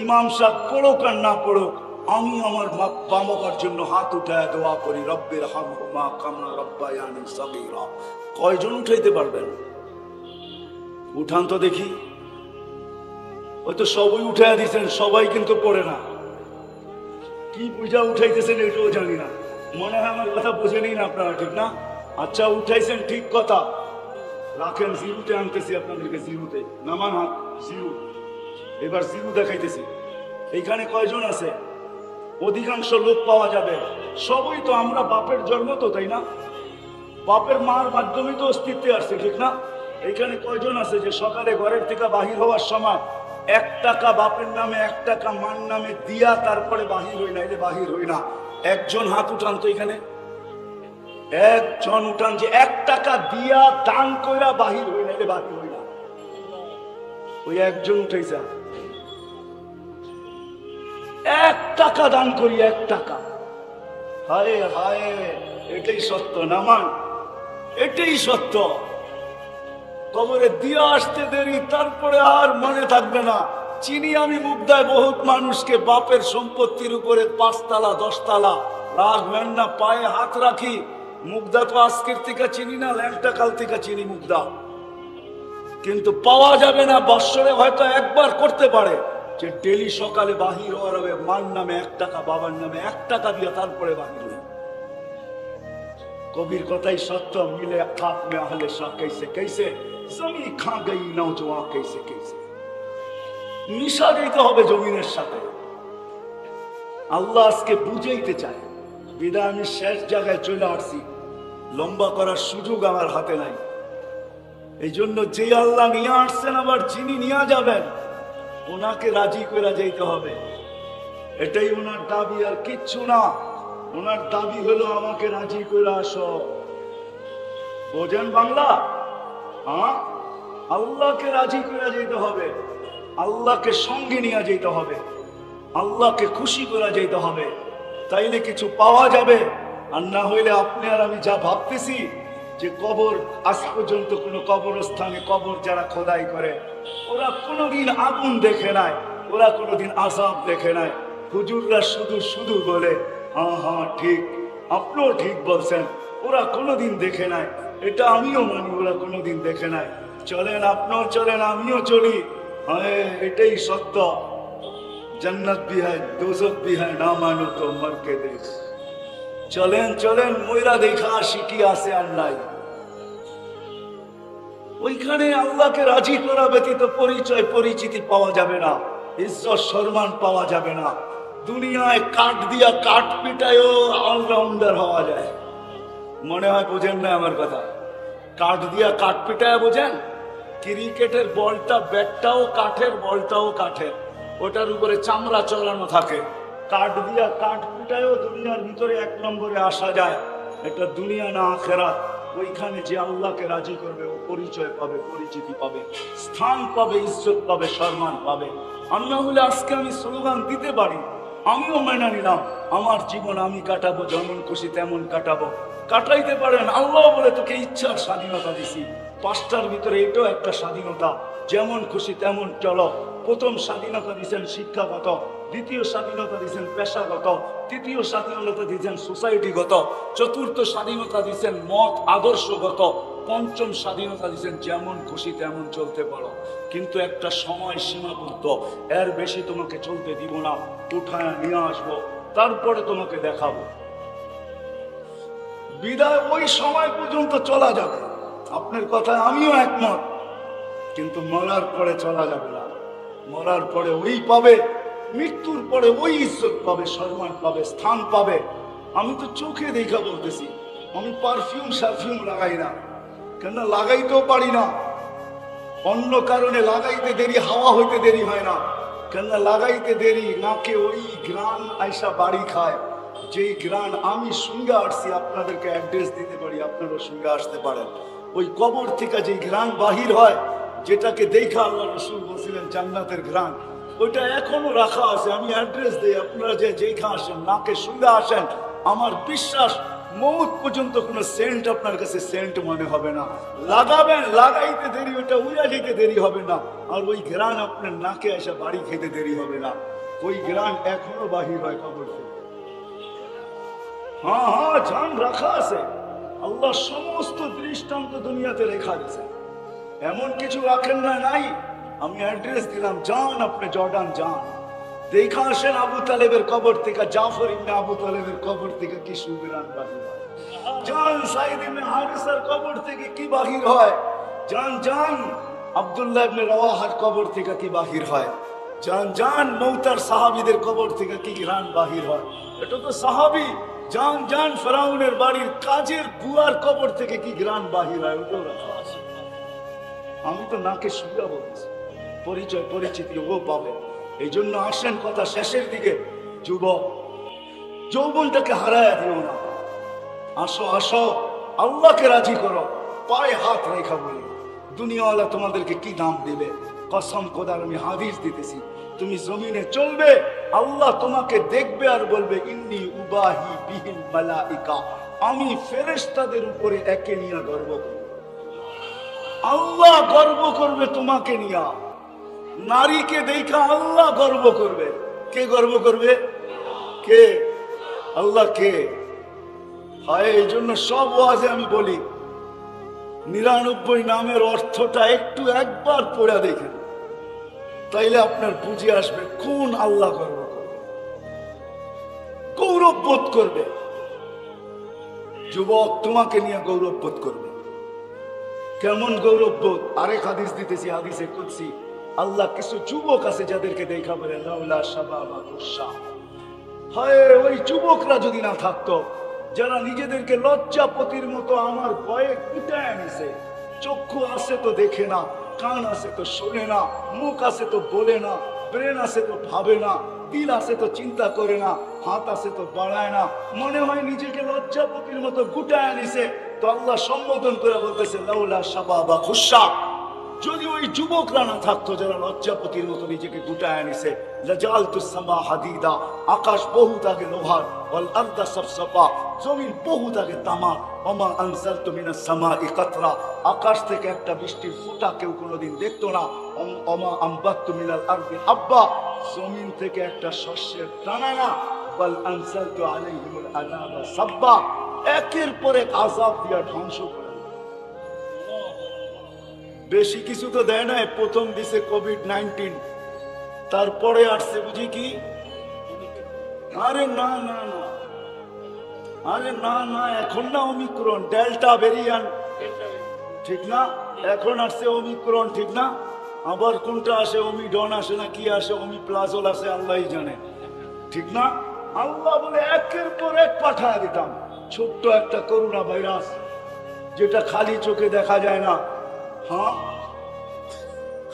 ইমাম সাহেব পড়ুক আর না পড়ুক, আমি আমার মা বাবার জন্য হাত উঠায় দোয়া করি, রব্বির হামহুমা কামা রব্বায়ানি সগীরা। কয়জন উঠাইতে পারবেন? উঠান তো দেখি। ওই তো সবাই উঠাইয়া দিচ্ছেন, সবাই কিন্তু পড়ে না। কি পূজা উঠাইতেছেন এটাও জানি না, মনে হয় আমার কথা বোঝেনি না আপনারা, ঠিক না? আচ্ছা, উঠাইছেন ঠিক কথা, রাখেন, জিরুতে আনতেছি আপনাদেরকে, জিরুতে নামান হাত, জিরু। এবার জিরু দেখাইতেছি। এইখানে কয়জন আছে? অধিকাংশ লোক পাওয়া যাবে, সবই তো আমরা বাপের জন্ম তো, তাই না? বাপের মার মাধ্যমে তো অস্তিত্বে আসছে, ঠিক না? এইখানে কয়জন আছে যে সকালে ঘরের থেকে বাহির হওয়ার সময় 1 টাকা বাপের নামে 1 টাকা মার নামে দিয়া তারপরে বাহির হই না? এই যে বাহির হই না, একজন হাত উঠান তো এখানে, একজন উঠান যে 1 টাকা দিয়া দান কইরা বাহির হই না, এই যে বাহির হই না। ওই একজন উঠাইছে, 1 টাকা দান করি, 1 টাকা। হায় হায়, এটাই সত্য নামান, এটাই সত্য। কবরে দিয়ে আসতে দেরি, তারপরে আর মনে থাকবে না। চিনি আমি মুগ্ধায় বহুত মানুষকে, বাপের সম্পত্তির উপরে 5 তালা 10 তালা, রাখবেন না, পায়ে হাত রাখি। মুগ্ধা তো আজকের থেকে চিনি না, ল্যাংটা কাল থেকে চিনি মুগ্ধা, কিন্তু পাওয়া যাবে না। বৎসরে হয়তো একবার করতে পারে যে ডেলি সকালে বাহির হওয়ার হবে, মার নামে 1 টাকা, বাবার নামে 1 টাকা দিয়ে তারপরে বাহির হই। কবির কথাই সত্য, মিলে খাপ মে আহলে শাহ कैसे कैसे জমি খা গই নওজওয়ান कैसे कैसे। মিশা দিতে হবে জমিনের সাথে। আল্লাহ আজকে বুঝাইতে চায়, বিদায় আমি শেষ জায়গায় চলে আসছি, লম্বা করার সুযোগ আমার হাতে নাই। এই জন্য যে আল্লাহ নিয়ে আসছেন, আবার যিনি নিয়ে যাবেন, ওনাকে রাজি করে যাইতে হবে। এটাই ওনার দাবি, আর কিচ্ছু না। ওনার দাবি হলো আমাকে রাজি করে আসো। বোঝেন বাংলা? হ্যাঁ, আল্লাহকে রাজি করে যেতে হবে, আল্লাহকে সঙ্গে নিয়ে যেতে হবে, আল্লাহকে খুশি করে যেতে হবে, তাইলে কিছু পাওয়া যাবে। আর না হইলে আপনি আর আমি যা ভাবতেছি যে কবর, আজ পর্যন্ত কোনো কবরস্থানে কবর যারা খোদাই করে, ওরা কোনোদিন আগুন দেখে নাই, ওরা কোনোদিন আযাব দেখে নাই। হুজুররা শুধু শুধু বলে, হ্যাঁ হ্যাঁ ঠিক, আপনিও ঠিক বলছেন, ওরা কোনোদিন দেখে নাই। এটা আমিও মানি, ওরা কোনোদিন দেখে নাই। চলেন, আপনিও চলেন, আমিও চলি। হ্যাঁ, এটাই সত্য। জান্নাত ভি হ্যায়, দোজখ ভি হ্যায়, না মানো তো মর কে দেখ। চলেন চলেন, ময়রা দেখা আসি কি আছে আর নাই। ওইখানে আল্লাহকে রাজি করা ব্যতীত পরিচয় পরিচিতি পাওয়া যাবে না, ইজ্জত সম্মান পাওয়া যাবে না। দুনিয়ায় কাঠ দিয়া কাঠ পিটায়ও অলরাউন্ডার হওয়া যায়। মনে হয় বোঝেন না আমার কথা। কাঠ দিয়া কাঠ পিটায় বোঝেন? ক্রিকেটের বলটা, ব্যাটটাও কাঠের, বলটাও কাঠের, ওটার উপরে চামড়া চড়ানো থাকে। কাঠ দিয়া কাঠ পিটায়ও দুনিয়ার ভিতরে 1 নম্বরে আসা যায়। এটা দুনিয়া না আখেরাত। ওইখানে যে আল্লাহকে রাজি করবে, ও পরিচয় পাবে, পরিচিতি পাবে, স্থান পাবে, ইজ্জত পাবে, সম্মান পাবে। আর না হলে আজকে আমি স্লোগান দিতে পারি, আমিও মেনে নিলাম, আমার জীবন আমি কাটাবো, যেমন খুশি তেমন কাটাবো। কাটাইতে পারেন, আল্লাহ বলে তোকে ইচ্ছার স্বাধীনতা দিছি। 5টার ভিতরে এটাও একটা স্বাধীনতা, যেমন খুশি তেমন চলো। প্রথম স্বাধীনতা দিচ্ছেন শিক্ষাগত, দ্বিতীয় স্বাধীনতা দিচ্ছেন পেশাগত, তৃতীয় স্বাধীনতা দিচ্ছেন সোসাইটিগত, চতুর্থ স্বাধীনতা দিচ্ছেন মত আদর্শগত, পঞ্চম স্বাধীনতা দিচ্ছেন যেমন খুশি তেমন চলতে পারো, কিন্তু একটা সময় সীমাবদ্ধ, এর বেশি তোমাকে চলতে দিব না। উঠায় নিয়ে আসবো, তারপরে তোমাকে দেখাবো। বিদায় ওই সময় পর্যন্ত চলা যাবে, আপনার কথায় আমিও একমত, কিন্তু মরার পরে চলা যাবে না। মরার পরে ওই পাবে, মৃত্যুর পরে ওই ইজ্জত পাবে, সম্মান পাবে, স্থান পাবে। আমি তো চোখে দেখা বলতেছি, আমি পারফিউম সারফিউম লাগাই না, কেন লাগাইতেও পারি না। অন্য কারণে লাগাইতে দেরি, হাওয়া হইতে দেরি হয় না, কেন লাগাইতে দেরি, নাকে ওই গ্রান আইসা বাড়ি খায়, যেই গ্রান আমি সঙ্গে আসছি। আপনাদেরকে অ্যাড্রেস দিতে পারি, আপনারাও সঙ্গে আসতে পারেন। ওই কবর থেকে যে গ্রান বাহির হয়, যেটাকে দেখা আল্লাহ রাসূল বলছিলেন জান্নাতের গ্রান, ওইটা এখনো রাখা আছে। আমি অ্যাড্রেস দিই, আপনারা যে যেখানে আসেন নাকে শুনে আসেন, আমার বিশ্বাস মৌত পর্যন্ত কোনো সেন্ট আপনার কাছে সেন্ট মনে হবে না। লাগাবেন, লাগাইতে দেরি, ওটা উড়া যেতে দেরি হবে না। আর ওই গ্রান আপনার নাকে এসে বাড়ি খেতে দেরি হবে না। ওই গ্রান এখনো বাহির হয় কবর থেকে। হ্যাঁ হ্যাঁ, জান রাখা আছে। আল্লাহ সমস্ত দৃষ্টান্ত দুনিয়াতে রেখা দিয়েছে, এমন কিছু রাখেন না নাই। আমি অ্যাড্রেস দিলাম, যান আপনি জর্ডান যান, দেখা আসেন আবু তালেবের কবর থেকে, জাফর ইবনে আবু তালেবের কবর থেকে কি সুবিরান বাহির হয়। যান সাইদ ইবনে হারিসার কবর থেকে কি বাহির হয়। যান যান আব্দুল্লাহ ইবনে রাওয়াহার কবর থেকে কি বাহির হয়। যান যান মৌতার সাহাবীদের কবর থেকে কি গান বাহির হয়। এটা তো সাহাবী। যান যান ফেরাউনের বাড়ির কাজের বুয়ার কবর থেকে কি গান বাহির হয়, ওটাও রাখা আছে। আমি তো নাকে শুনতে বলছি, পরিচয় পরিচিতি ও পাবে। এই জন্য আসেন কথা শেষের দিকে, যুবক যৌবনটাকে হারায় দিও না। আসো আসো, আল্লাহকে রাজি করো, পায়ে হাত রেখা বলি, দুনিয়াওয়ালা তোমাদেরকে কি দাম দিবে। কসম খোদার আমি হাদিস দিতেছি, তুমি জমিনে চলবে, আল্লাহ তোমাকে দেখবে আর বলবে ইন্নী উবাহি বিহিল মালাইকা, আমি ফেরেশতাদের উপরে একে নিয়ে গর্ব করব। আল্লাহ গর্ব করবে তোমাকে নিয়ে। নারীকে দেখা আল্লাহ গর্ব করবে। কে গর্ব করবে? কে? আল্লাহ। কে? হয় এই জন্য সব ওয়াজে আমি বলি 99 নামের অর্থটা একটু একবার পড়া দেখেন, তাইলে আপনার বুঝে আসবে কোন আল্লাহ গর্ব করবে, গৌরব বোধ করবে। যুবক তোমাকে নিয়ে গৌরব বোধ করবে। কেমন গৌরব বোধ? আরেক হাদিস দিতেছি, হাদিসে কুদসি। আল্লাহ কিছু যুবক আছে যাদেরকে দেখা বলে লাউলা শাবাবা কুশা, হায় ওই যুবকরা যদি না থাকতো, যারা নিজেদেরকে লজ্জাপতির মতো আমার ভয়ে কুটায় নিছে। চক্ষু আছে তো দেখে না, কান আছে তো শোনে না, মুখ আছে তো বলে না, ব্রেন আছে তো ভাবে না, দিল আছে তো চিন্তা করে না, হাত আছে তো বাড়ায় না, মনে হয় নিজেকে লজ্জাপতির মতো গুটায় নিছে। তো আল্লাহ সম্বোধন করে বলতেছে লাউলা শাবাবা খুশা, যদি ওই যুবকরা না থাকতো যারা লজ্জাপতির মতো নিজেকে গুটায় নিছে, লাজালতুস সামা হাদিদা, আকাশ বহুত আগে লোহার, ওয়াল আরদা সাফসাফা, জমিন বহুত আগে তামার, ওমা আনজালতু মিনাস সামাই কাতরা, আকাশ থেকে একটা বৃষ্টির ফোঁটা কেউ কোনোদিন দেখতো না, ওমা আমবাততু মিনাল আরদি হাব্বা, জমিন থেকে একটা শস্যের দানা না, ওয়াল আনজালতু আলাইহিমুল আযাবা সাব্বা, একের পর এক আযাব দিয়া ধ্বংস করে। বেশি কিছু তো দেয় না, প্রথম দিছে কোভিড-19, তারপরে আসছে বুঝি কি, আরে না না না, আরে না না, এখন না ওমিক্রন, ডেল্টা ভেরিয়েন্ট, ঠিক না? এখন আসছে ওমিক্রন, ঠিক না? আবার কোনটা আসে, ওমিডন আসে না কি আসে, ওমিপ্লাজল আসে, আল্লাহই জানে, ঠিক না? আল্লাহ বলে একের পর এক পাঠায় দিতাম। ছোট্ট একটা করোনা ভাইরাস, যেটা খালি চোখে দেখা যায় না। হ্যাঁ,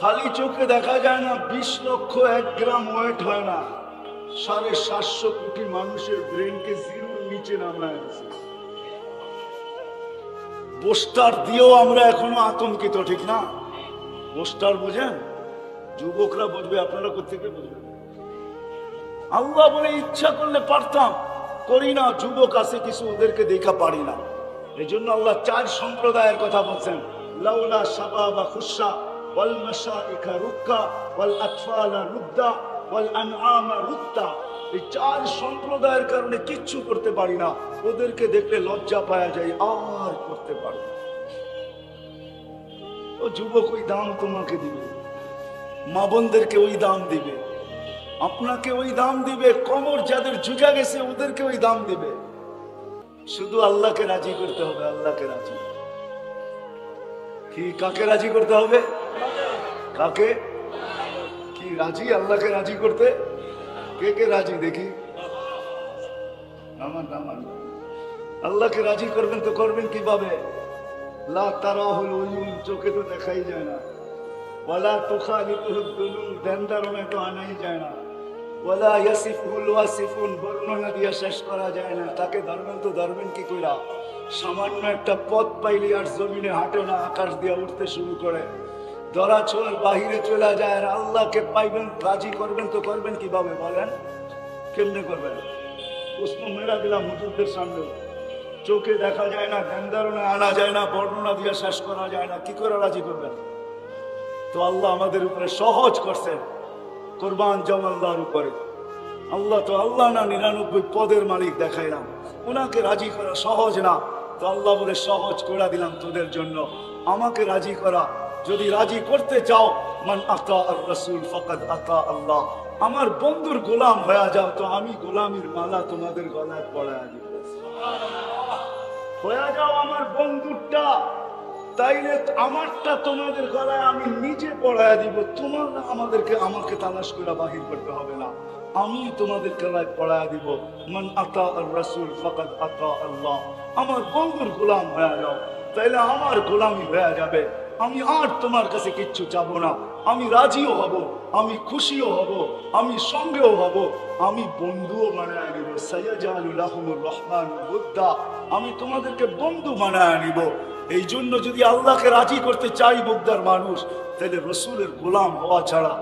খালি চোখে দেখা যায় না, 20 লক্ষ 1 গ্রাম ওয়েট হয় না, 750 কোটি মানুষের ব্রেনকে জিরোর নিচে নামায় দিয়েছে। পোস্টার দিয়েও আমরা এখনো আতঙ্কিত, ঠিক না? পোস্টার বুঝেন? যুবকরা বুঝবে, আপনারা কোথেকে বুঝবেন? আল্লাহ বলে ইচ্ছা করলে পারতাম, করি না। যুবক আছে কিছু, ওদেরকে দেখা পারি না। এই জন্য আল্লাহ 4 সম্প্রদায়ের কথা বলছেন, লাউলা শাবাবা খুশা ওয়াল মাশাইখা রুক্কা ওয়াল আতফালা রুদ্দা ওয়াল আনআমা রুত্তা। এই 4 সম্প্রদায়ের কারণে কিচ্ছু করতে পারি না, ওদেরকে দেখলে লজ্জা পাওয়া যায়, আর করতে পারি না। ও যুবক ওই দাম তোমাকে দিবে, মা বোনদেরকে ওই দাম দিবে, আপনাকে ওই দাম দিবে, কোমর যাদের ঝুঁকে গেছে ওদেরকে ওই দাম দিবে। শুধু আল্লাহকে রাজি করতে হবে। আল্লাহকে রাজি কি? কাকে রাজি করতে হবে? কাকে? কি রাজি? আল্লাহকে রাজি করতে কে কে রাজি দেখি? আমার নামান। আল্লাহকে রাজি করবেন তো করবেন কিভাবে? লা তারাহুল উয়ুন, চোখে তো দেখাই যায় না। ওয়ালা তুখালিতুহুদ দুলুল, দেনদারমে তো আনাই যায় না। ওয়ালা ইয়াসিফুল ওয়াসিফুন, বর্ণনা দিয়ে শেষ করা যায় না। তাকে ধরবেন তো ধরবেন কি কইরা? সামান্য একটা পথ পাইলে আর জমিনে হাঁটে না, আকাশ দিয়ে উঠতে শুরু করে। ধরা ছোঁয়ার বাহিরে চলে যায় আর আল্লাহকে পাইবেন, রাজি করবেন তো করবেন কিভাবে বলেন? কেমনে করবেন? প্রশ্ন মেরা দিলাম হুজুরদের সামনে। চোখে দেখা যায় না, জ্ঞানধারণে আনা যায় না, বর্ণনা দিয়ে শেষ করা যায় না, কি করে রাজি করবেন? তো আল্লাহ আমাদের উপরে সহজ করছেন, কোরবান জামালদার উপরে। আল্লাহ তো আল্লাহ না, 99 পদের মালিক দেখাইলাম, ওনাকে রাজি করা সহজ না। তো আল্লাহ বলে সহজ করে দিলাম তোদের জন্য, আমাকে রাজি করা। যদি রাজি করতে চাও, মান আতা আর রাসূল ফাকাদ আতা আল্লাহ, আমার বন্ধুর গোলাম হয়ে যাও, তো আমি গোলামির মালা তোমাদের গলায় পরায়া দিব। হয়ে যাও আমার বন্ধুরটা, তাইলে আমারটা তোমাদের গলায় আমি নিজে পড়ায় দিব। তোমার আমাকে তালাশ করে বাহির করতে হবে না, আমি তোমাদের গলায় পড়ায় দিব। মান আতা আর রাসূল ফাকাদ আতা আল্লাহ, আমার বন্ধুর গোলাম হয়ে যাও, তাইলে আমার গোলামি হয়ে যাবে। আমি আর তোমার কাছে কিচ্ছু চাবো না, আমি রাজিও হব, আমি খুশিও হব, আমি সঙ্গেও হব, আমি বন্ধুও বানায় নিব। সাইয়াজালুল লাহুমুর রহমান বুদ্দা, আমি তোমাদেরকে বন্ধু বানায় নিব। এই জন্য যদি আল্লাহকে রাজি করতে চাই মুগ্ধার মানুষ, তাহলে রসুলের গোলাম হওয়া ছাড়া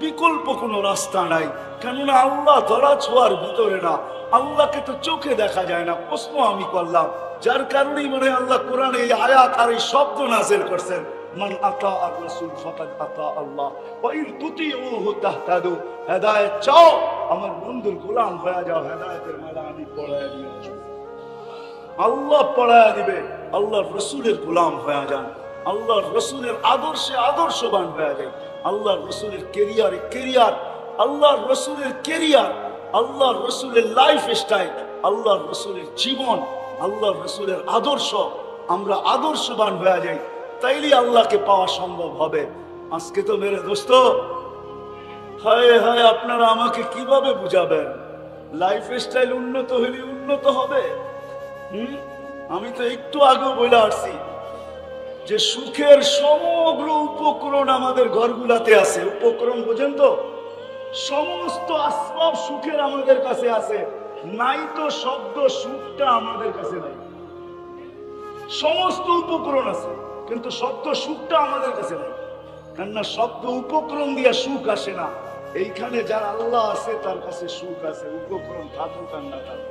বিকল্প কোনো রাস্তা নাই। কেননা আল্লাহ ধরা ছোঁয়ার ভিতরে না, আল্লাহকে তো চোখে দেখা যায় না। প্রশ্ন আমি করলাম, যার কারণেই মনে হয় আল্লাহ কোরআনে এই আয়াত আর এই শব্দ নাযিল করছেন, মান আতা আর রাসূল ফাকাদ আতা আল্লাহ ওয়া ইন তুতিউহু তাহতাদু। হেদায়েত চাও, আমার বন্ধুর গোলাম হয়ে যাও, হেদায়েতের মালা আমি পড়ায় দিয়েছি, আল্লাহ পড়ায় দিবে। আল্লাহর রসুলের গোলাম হয়ে যান, আল্লাহর রসুলের আদর্শে আদর্শবান হয়ে যায়, আল্লাহর রসুলের কেরিয়ারে কেরিয়ার, আল্লাহর রসুলের কেরিয়ার, আল্লাহর রসুলের লাইফ স্টাইল, আল্লাহর রসুলের জীবন, আল্লাহর রসুলের আদর্শ, আমরা আদর্শবান হয়ে যাই, তাইলেই আল্লাহকে পাওয়া সম্ভব হবে। আজকে তো মেরে দোস্ত, হায় হায়, আপনারা আমাকে কিভাবে বুঝাবেন? লাইফ স্টাইল উন্নত হইলে উন্নত হবে? আমি তো একটু আগে বলে আসছি যে সুখের সমগ্র উপকরণ আমাদের ঘরগুলাতে আছে। উপকরণ বোঝেন তো? সমস্ত আসবাব সুখের আমাদের কাছে আছে, নাই তো শব্দ সুখটা আমাদের কাছে নাই। সমস্ত উপকরণ আছে, কিন্তু শব্দ সুখটা আমাদের কাছে নাই। কেননা শব্দ উপকরণ দিয়ে সুখ আসে না। এইখানে যার আল্লাহ আছে তার কাছে সুখ আছে, উপকরণ থাকুক আর না থাকুক,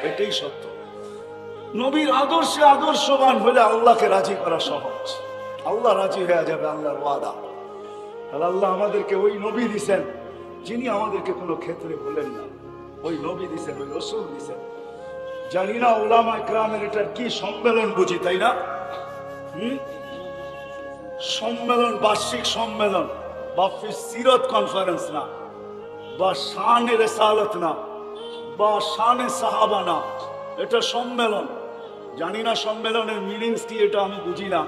এটাই সত্য। নবীর আদর্শে আদর্শবান হলে আল্লাহকে রাজি করা সহজ, আল্লাহ রাজি হয়ে যাবে, আল্লাহর ওয়াদা। তাহলে আল্লাহ আমাদেরকে ওই নবী দিছেন যিনি আমাদেরকে কোনো ক্ষেত্রে বলেন না, ওই নবী দিছেন, ওই রাসূল দিছেন। জানি না উলামা ইকরামের এটার কি সম্মেলন বুঝি, তাই না? সম্মেলন, বার্ষিক সম্মেলন বা সিরত কনফারেন্স না, বা শানে রিসালাত না, বা শানে সাহাবা না, এটা সম্মেলন। জানি না সম্মেলনের মিনিংস কি, এটা আমি বুঝি না,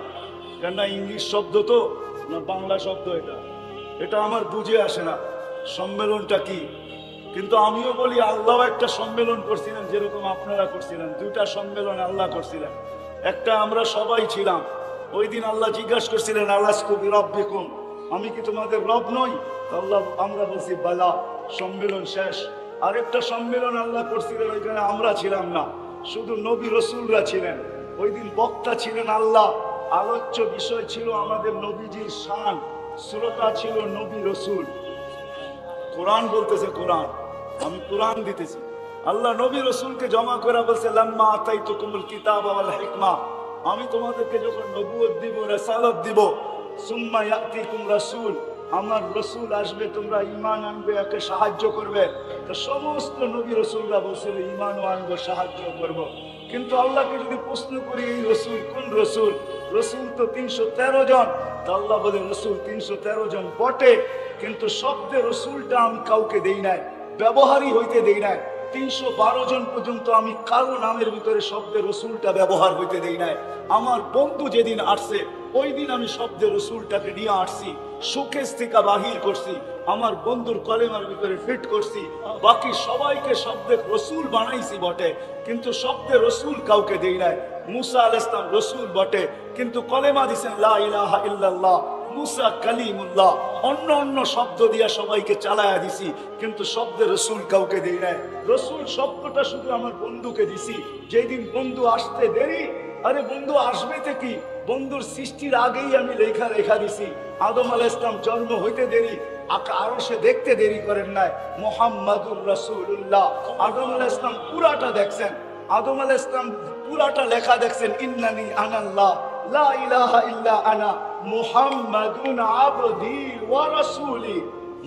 কেননা ইংলিশ শব্দ তো না বাংলা শব্দ, এটা আমার বুঝে আসে না সম্মেলনটা কি। কিন্তু আমিও বলি আল্লাহ একটা সম্মেলন করছিলেন, যেরকম আপনারা করছিলেন। দুইটা সম্মেলন আল্লাহ করছিলেন, একটা আমরা সবাই ছিলাম। ওই দিন আল্লাহ জিজ্ঞাসা করছিলেন, আলাস্তু বিরাব্বিকুম, আমি কি তোমাদের রব নই? আল্লাহ, আমরা বলছি বালা, সম্মেলন শেষ। আরেকটা সম্মেলন আল্লাহ করছিলেন, ওইখানে আমরা ছিলাম না, শুধু নবী রসুলরা ছিলেন। ওই দিন বক্তা ছিলেন আল্লাহ, আলোচ্য বিষয় ছিল আমাদের নবীজির শান, শ্রোতা ছিল নবী রসুল। কোরআন বলতেছে, কোরআন, আমি কোরআন দিতেছি। আল্লাহ নবী রসুলকে জমা করে বলছে, লাম্মা আতাইতুকুমুল কিতাব ওয়াল হিকমা, আমি তোমাদেরকে যখন নবুয়ত দিব, রিসালাত দিব, সুম্মা ইয়াতিকুম রাসূল, আমার রসুল আসবে, তোমরা ঈমান আনবে, একে সাহায্য করবে। তো সমস্ত নবী রসুলরা বলছিল ঈমানও আনবো, সাহায্য করব। কিন্তু আল্লাহকে যদি প্রশ্ন করি এই রসুল কোন রসুল? রসুল তো 313 জন। তো আল্লাহ বলে, রসুল 313 জন বটে, কিন্তু শব্দে রসুলটা আমি কাউকে দেই নাই, ব্যবহারই হইতে দেই নাই। 312 জন পর্যন্ত আমি কারো নামের ভিতরে শব্দে রসুলটা ব্যবহার হইতে দেই নাই। আমার বন্ধু যেদিন আসছে, ওই দিন আমি শব্দে রসুলটাকে নিয়ে আসছি, সুকেশ থেকে বাহির করছি, আমার বন্ধুর কলেমার ভিতরে ফিট করছি। বাকি সবাইকে শব্দে রসুল বানাইছি বটে, কিন্তু শব্দে রসুল কাউকে দেই নাই। মুসা আলাইহিস সালাম রসুল বটে, কিন্তু কলেমা দিছেন লা ইলাহা ইল্লাল্লাহ, মুসা কালিমুল্লাহ। অন্য অন্য শব্দ দিয়া সবাইকে চালায়া দিছি, কিন্তু শব্দে রসুল কাউকে দেই নাই। রসুল শব্দটা শুধু আমার বন্ধুকে দিছি। যেদিন বন্ধু আসতে দেরি, আরে বন্ধু আসবে তো কি, বন্ধুর সৃষ্টির আগেই আমি লেখা দিছি। আদম আলাইহিস সালাম জন্ম হইতে দেরি, আরো সে দেখতে দেরি করেন নাই। মুহাম্মাদুর রাসূলুল্লাহ আদম আলাইহিস সালাম পুরাটা দেখছেন। আদম আলাইহিস সালাম পুরাটা লেখা দেখছেন, ইন্নানি আনাল্লাহ লা ইলাহা ইল্লা আনা মুহাম্মাদুন আবদি ওয়া রাসূলি।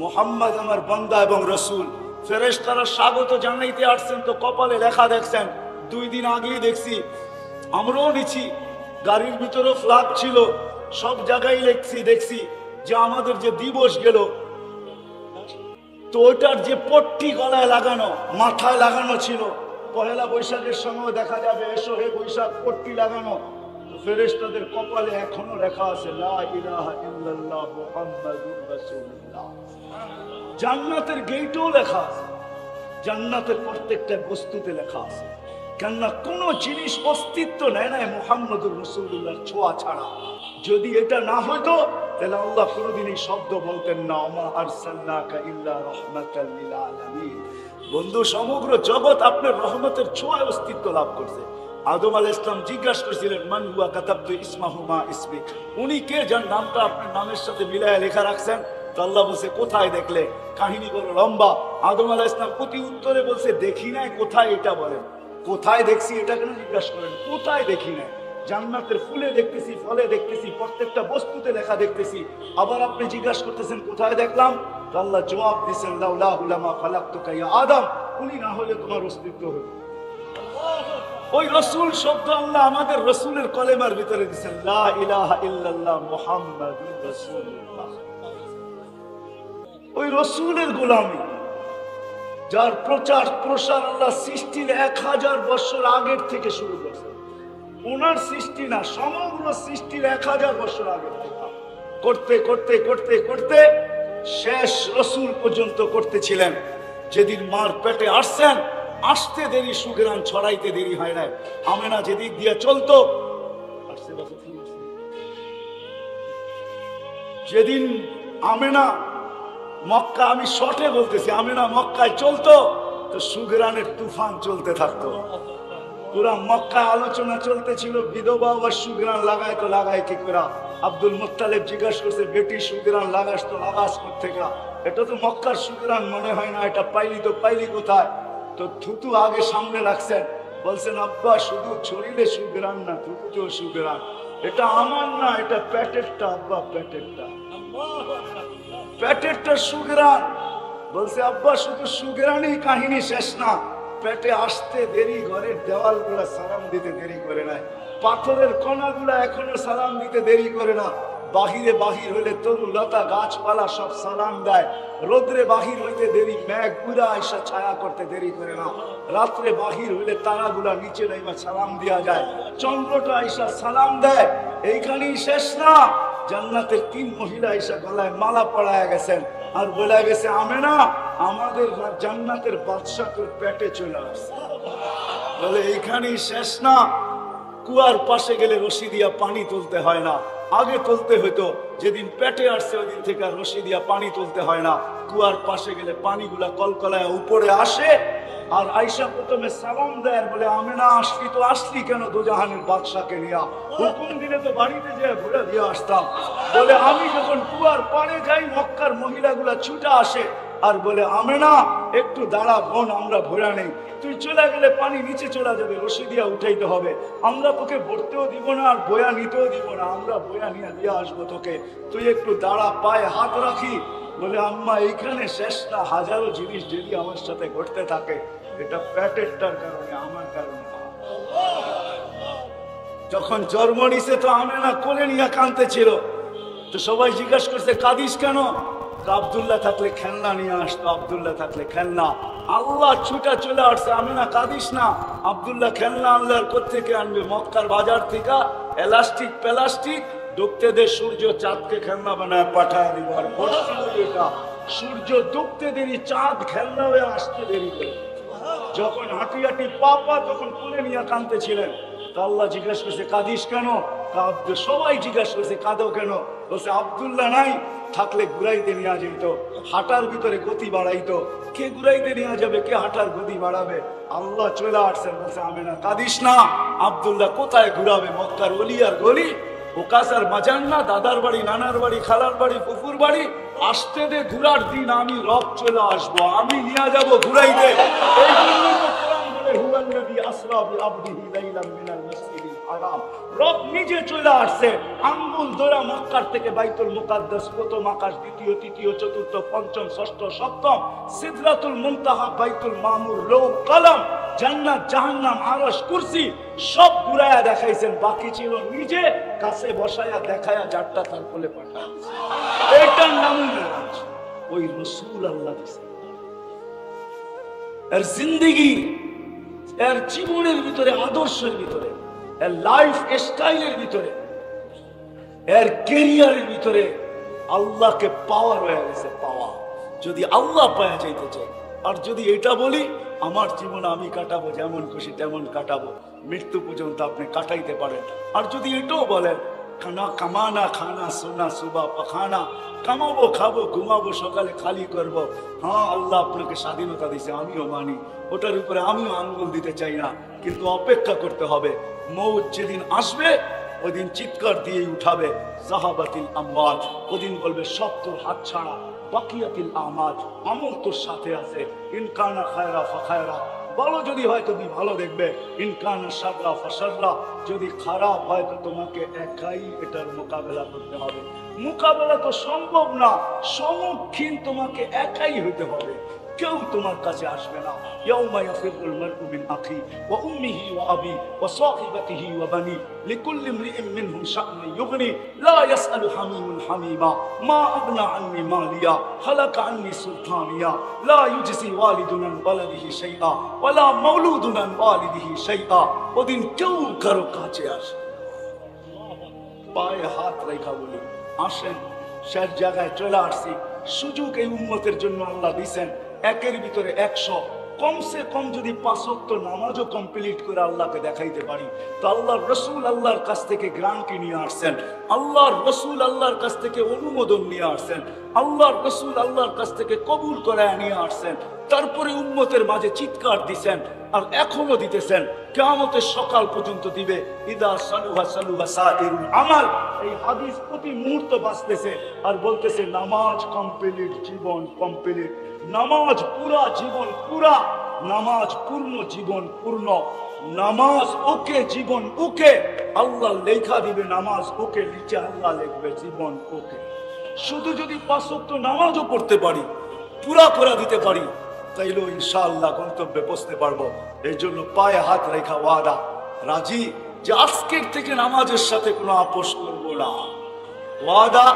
মুহাম্মদ আমার বান্দা এবং রাসূল। ফেরেশতারা স্বাগত জানাইতে আসছেন তো কপালে লেখা দেখছেন। 2 দিন আগেই দেখছি, আমরাও নিছি, গাড়ির ভিতরেও ফ্ল্যাগ ছিল, সব জায়গায় দেখছি যে আমাদের যে দিবস গেল, তো ওইটার যে পট্টি গলায় লাগানো, মাথায় লাগানো ছিল, পহেলা বৈশাখের সময় দেখা যাবে এসো হে বৈশাখ, পট্টি লাগানো। ফেরেশতাদের কপালে এখনো লেখা আছে লা ইলাহা ইল্লাল্লাহ মুহাম্মাদুর রাসূলুল্লাহ। জান্নাতের গেটেও লেখা আছে, জান্নাতের প্রত্যেকটা বস্তুতে লেখা আছে। কেননা কোন জিনিস অস্তিত্ব নেয় না মুহাম্মদুর রাসূলুল্লাহর ছোঁয়া ছাড়া। যদি এটা না হতো তাহলে আল্লাহ কোনোদিন এই শব্দ বলতেন না, ওমা আরসালনাকা ইল্লা রাহমাতাল লিল আলামিন। বন্ধু, সমগ্র জগৎ আপনার রহমতের ছোঁয়ায় অস্তিত্ব লাভ করছে। আদম আলাইহিস সালাম জিজ্ঞাসা করেছিলেন, মান হুয়া কাতাবতু ইসমাহু মা ইসমিক, উনি কে যার নামটা আপনার নামের সাথে মিলায়া লেখা রাখছেন? তো আল্লাহ বলছে, কোথায় দেখলে? কাহিনী বড় লম্বা। আদম আলাইহিস সালাম প্রতি উত্তরে বলছে, দেখি নাই। কোথায় এটা বলেন? কোথায় দেখছি এটা কেন জিজ্ঞাসা করেন? কোথায় দেখি নাই? জান্নাতের ফুলে দেখতেছি, ফলে দেখতেছি, প্রত্যেকটা বস্তুতে লেখা দেখতেছি। আবার আপনি জিজ্ঞাসা করতেছেন কোথায় দেখলাম? তো আল্লাহ জবাব দিয়েছেন, লাউলাহু লামা খালাকতুকা ইয়া আদম, উনি না হলে তোমার অস্তিত্ব হতো। ওই রাসূল শব্দ আল্লাহ আমাদের রাসূলের কলেমার ভিতরে দিয়েছেন, লা ইলাহা ইল্লাল্লাহ মুহাম্মাদুর রাসূলুল্লাহ। ওই রাসূলের গোলামি, যার প্রচার প্রসার আল্লাহ সৃষ্টির 1000 বছর আগের থেকে শুরু করছে। ওনার সৃষ্টি না, সমগ্র সৃষ্টির 1000 বছর আগে করতে করতে করতে করতে শেষ রসুল পর্যন্ত করতেছিলেন। যেদিন মার পেটে আসছেন, আসতে দেরি, সুগ্রাণ ছড়াইতে দেরি হয় না। আমেনা যেদিক দিয়ে চলতো, যেদিন আমেনা মক্কা, আমি শর্টে বলতেছি, আমেনা মক্কায় চলতো তো সুগ্রাণের তুফান চলতে থাকতো। পুরা মক্কায় আলোচনা চলতেছিল, বিধবা বা সুগ্রাণ লাগায় তো লাগায় কি করে? আব্দুল মুত্তালিব জিজ্ঞাসা করছে, বেটি সুগ্রাণ লাগাস তো লাগাস কোথেকে? এটা তো মক্কার সুগ্রাণ মনে হয় না, এটা পাইলি তো পাইলি কোথায়? তো থুতু আগে সামনে রাখছেন, বলছেন, আব্বা শুধু শরীরে সুগ্রাণ না, থুতুতেও সুগ্রাণ। এটা আমার না, এটা পেটেরটা আব্বা, পেটেরটা, পেটেরটা সুগ্রাণ। বলছে, আব্বা শুধু সুগ্রাণই কাহিনী শেষ না, পেটে আসতে দেরি, ঘরের দেওয়াল গুলা সালাম দিতে দেরি করে না, পাথরের কণাগুলা এখনো সালাম দিতে দেরি করে না। বাহিরে বাহির হইলে তরু লতা গাছপালা সব সালাম দেয়। রোদ্রে বাহির হইতে দেরি, মেঘ পুরা আইসা ছায়া করতে দেরি করে না। রাত্রে বাহির হইলে তারাগুলা নিচে নাইবা সালাম দেওয়া যায়, চন্দ্রটা আইসা সালাম দেয়। এইখানেই শেষ না, জান্নাতের 3 মহিলা আইসা গলায় মালা পড়ায় গেছেন আর বলে গেছে, আমেনা আমাদের জান্নাতের বাদশা তোর পেটে চলে আসছে। বলে এইখানেই শেষ না, কুয়ার পাশে গেলে রশি দিয়া পানি তুলতে হয় না, আগে তুলতে হইতো। যেদিন পেটে আসছে ওই দিন থেকে রশি দিয়া পানি তুলতে হয় না। কুয়ার পাশে গেলে পানিগুলা কলকলায় উপরে আসে, আর আয়েশা প্রথমে সালাম দেয়, বলে, আমেনা আসলি তো আসলি কেন দোজাহানের বাদশাকে নিয়া? হুকুম দিলে তো বাড়িতে যেয়ে ঘুরে দিয়ে আসতাম। বলে, আমি যখন কুয়ার পাড়ে যাই, মক্কার মহিলাগুলা ছুটে আসে আর বলে, আমেনা একটু দাঁড়া বোন, আমরা ভরা নেই, তুই চলে গেলে পানি নিচে চলে যাবে, রশি দিয়া উঠাইতে হবে, আমরা তোকে ভরতেও দিব না আর বয়া নিতেও দিব না, আমরা বয়া নিয়ে দিয়ে আসবো তোকে, তুই একটু দাঁড়া, পায়ে হাত রাখি। বলে, আম্মা এইখানে শেষ না, হাজারো জিনিস যদি আমার সাথে ঘটতে থাকে, এটা পেটেরটার কারণে, আমার কারণে। যখন জন্ম নিছে তো আমেনা কোলে নিয়ে কাঁদতে ছিল, তো সবাই জিজ্ঞাসা করছে, কাঁদিস কেন? আব্দুল্লাহ থাকলে খেলনা নিয়ে আসতো, আব্দুল্লাহ থাকলে খেলনা। আল্লাহ ছুটা চলে আসছে, আমেনা কাঁদিস না, আব্দুল্লাহ খেলনা আনলে আর কোত্থেকে আনবে? মক্কার বাজার থেকে এলাস্টিক প্লাস্টিক ডুবতে দে, সূর্য চাঁদকে খেলনা বানায় পাঠায় দিব। আর এটা সূর্য ডুবতে দেরি, চাঁদ খেলনা হয়ে আসতে দেরি করে। যখন হাঁটি হাঁটি পাপা তখন কোলে নিয়ে কাঁদতেছিলেন, তো আল্লাহ জিজ্ঞাসা করছে, কাঁদিস কেন? সবাই জিজ্ঞাসা করছে, কাঁদো কেন? বলছে, আব্দুল্লাহ নাই, থাকলে ঘুরাইতে নিয়ে যেত, হাঁটার ভিতরে গতি বাড়াইতো। কে ঘুরাইতে নিয়ে যাবে, কে হাঁটার গতি বাড়াবে? আল্লাহ চলে আসছেন, বলছে আমেনা কাঁদিস না, আব্দুল্লাহ কোথায় ঘুরাবে? মক্কার অলি আর গলি, ওকাসার মাজান না, দাদার বাড়ি, নানার বাড়ি, খালার বাড়ি, ফুফুর বাড়ি। আসতে দে, ঘুরার দিন আমি রব চলে আসবো, আমি নিয়ে যাবো ঘুরাইতে। এই জন্যই তো কোরআন বলে হুয়ান নবী আসরা বিআবদিহি লাইলাম মিনাল মাসজিদিল হারাম। রব নিজে চলে আসছে, আঙ্গুল ধরা মক্কার থেকে বাইতুল মুকাদ্দাস, প্রথম আকাশ, দ্বিতীয়, তৃতীয়, চতুর্থ, পঞ্চম, ষষ্ঠ, সপ্তম, সিদরাতুল মুনতাহা, বাইতুল মামুর, লৌহ কলম, জান্নাত, জাহান্নাম, আরশ, কুরসি সব ঘুরায়া দেখাইছেন। বাকি ছিল নিজে কাছে বসায়া দেখায়া যারটা তার কোলে পাঠায়। এটার নাম মেরাজ। ওই রাসূল আল্লাহ দিয়েছেন। এর জিন্দেগি, এর জীবনের ভিতরে, আদর্শের ভিতরে, এর লাইফ স্টাইলের ভিতরে, এর ক্যারিয়ারের ভিতরে আল্লাহকে পাওয়ার হয়ে গেছে। পাওয়া যদি আল্লাহ পাওয়া যাইতে চাই, আর যদি এটা বলি আমার জীবন আমি কাটাবো, যেমন খুশি তেমন কাটাবো, মৃত্যু পর্যন্ত আপনি কাটাইতে পারেন। আর যদি এটাও বলেন খানা কামানা, খানা সোনা সুবা পাখানা, কামাবো, খাবো, ঘুমাবো, সকালে খালি করব, হ্যাঁ আল্লাহ আপনাকে স্বাধীনতা দিছে, আমিও মানি, ওটার উপরে আমিও আঙ্গুল দিতে চাই না। কিন্তু অপেক্ষা করতে হবে, মৌত যেদিন আসবে ওদিন চিৎকার দিয়ে উঠাবে, জাহাবাতিল আমওয়াত, ওদিন বলবে সব তোর হাত ছাড়া, বাকিয়াতিল আমাল, আমল তোর সাথে আছে। ইনকানা খায়রা ফাখায়রা, ভালো যদি হয় তুমি ভালো দেখবে, ইনকানা শাররা ফাশাররা, যদি খারাপ হয় তো তোমাকে একাই এটার মোকাবেলা করতে হবে। মোকাবেলা তো সম্ভব না, সম্মুখীন তোমাকে একাই হতে হবে, কেউ তোমার কাছে আসবে না। ইয়াউমা ইয়াফিরুল মারউ মিন আখি ওয়া উম্মিহি ওয়া আবি ওয়া সাহিবাতিহি ওয়া বানি লিকুল্লি ইমরিইন মিনহুম শা'নুন ইউগনি লা ইয়াসআলু হামিমুন হামিমা মা আগনা আন্নি মালিয়া হালাকা আন্নি সুলতানিয়া লা ইউজসি ওয়ালিদুন আন ওয়ালাদিহি শাইআ ওয়া লা মাওলুদুন আন ওয়ালিদিহি শাইআ। ওদিন কেউ কারো কাছে আসবে। পায়ে হাত রেখা বলি আসেন, শেষ জায়গায় চলে আসছি। সুযোগ এই উম্মতের জন্য আল্লাহ দিয়েছেন, একের ভিতরে 100, কমসে কম যদি 5 ওয়াক্ত নামাজও কমপ্লিট করে আল্লাহকে দেখাইতে পারি, তো আল্লাহর রসুল আল্লাহর কাছ থেকে গ্রান্টি নিয়ে আসছেন, আল্লাহর রসুল আল্লাহর কাছ থেকে অনুমোদন নিয়ে আসছেন, আল্লাহর রসুল আল্লাহর কাছ থেকে কবুল করে নিয়ে আসছেন। তারপরে উম্মতের মাঝে চিৎকার দিছেন, আর এখনো দিতেছেন, কিয়ামতের সকাল পর্যন্ত দিবে। ইদা সালুহা সালুহা সাইরুল আমাল, এই হাদিস প্রতি মুহূর্ত বাঁচতেছে আর বলতেছে নামাজ কমপ্লিট, জীবন কমপ্লিট, নামাজ পুরা, জীবন পুরা, নামাজ পূর্ণ, জীবন পূর্ণ, নামাজ ওকে, জীবন ওকে। আল্লাহ লেখা দিবে নামাজ ওকে, নিচে আল্লাহ লিখবে জীবন ওকে। শুধু যদি 5 ওয়াক্ত নামাজও পড়তে পারি, পুরা করে দিতে পারি, তাইলে ইনশাআল্লাহ গন্তব্যে পৌঁছতে পারবো। এই জন্য পায়ে হাত রেখা ওয়াদা, রাজি যে আজকের থেকে নামাজের সাথে কোনো আপোষ করবো না। ওয়াদা,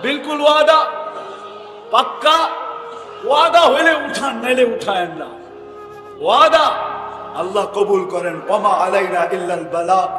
বিলকুল ওয়াদা, পাক্কা ওয়াদা হইলে উঠান, নাইলে উঠায়েন না। ওয়াদা আল্লাহ কবুল করেন। ওয়ামা আলাইনা ইল্লাল বালাগ।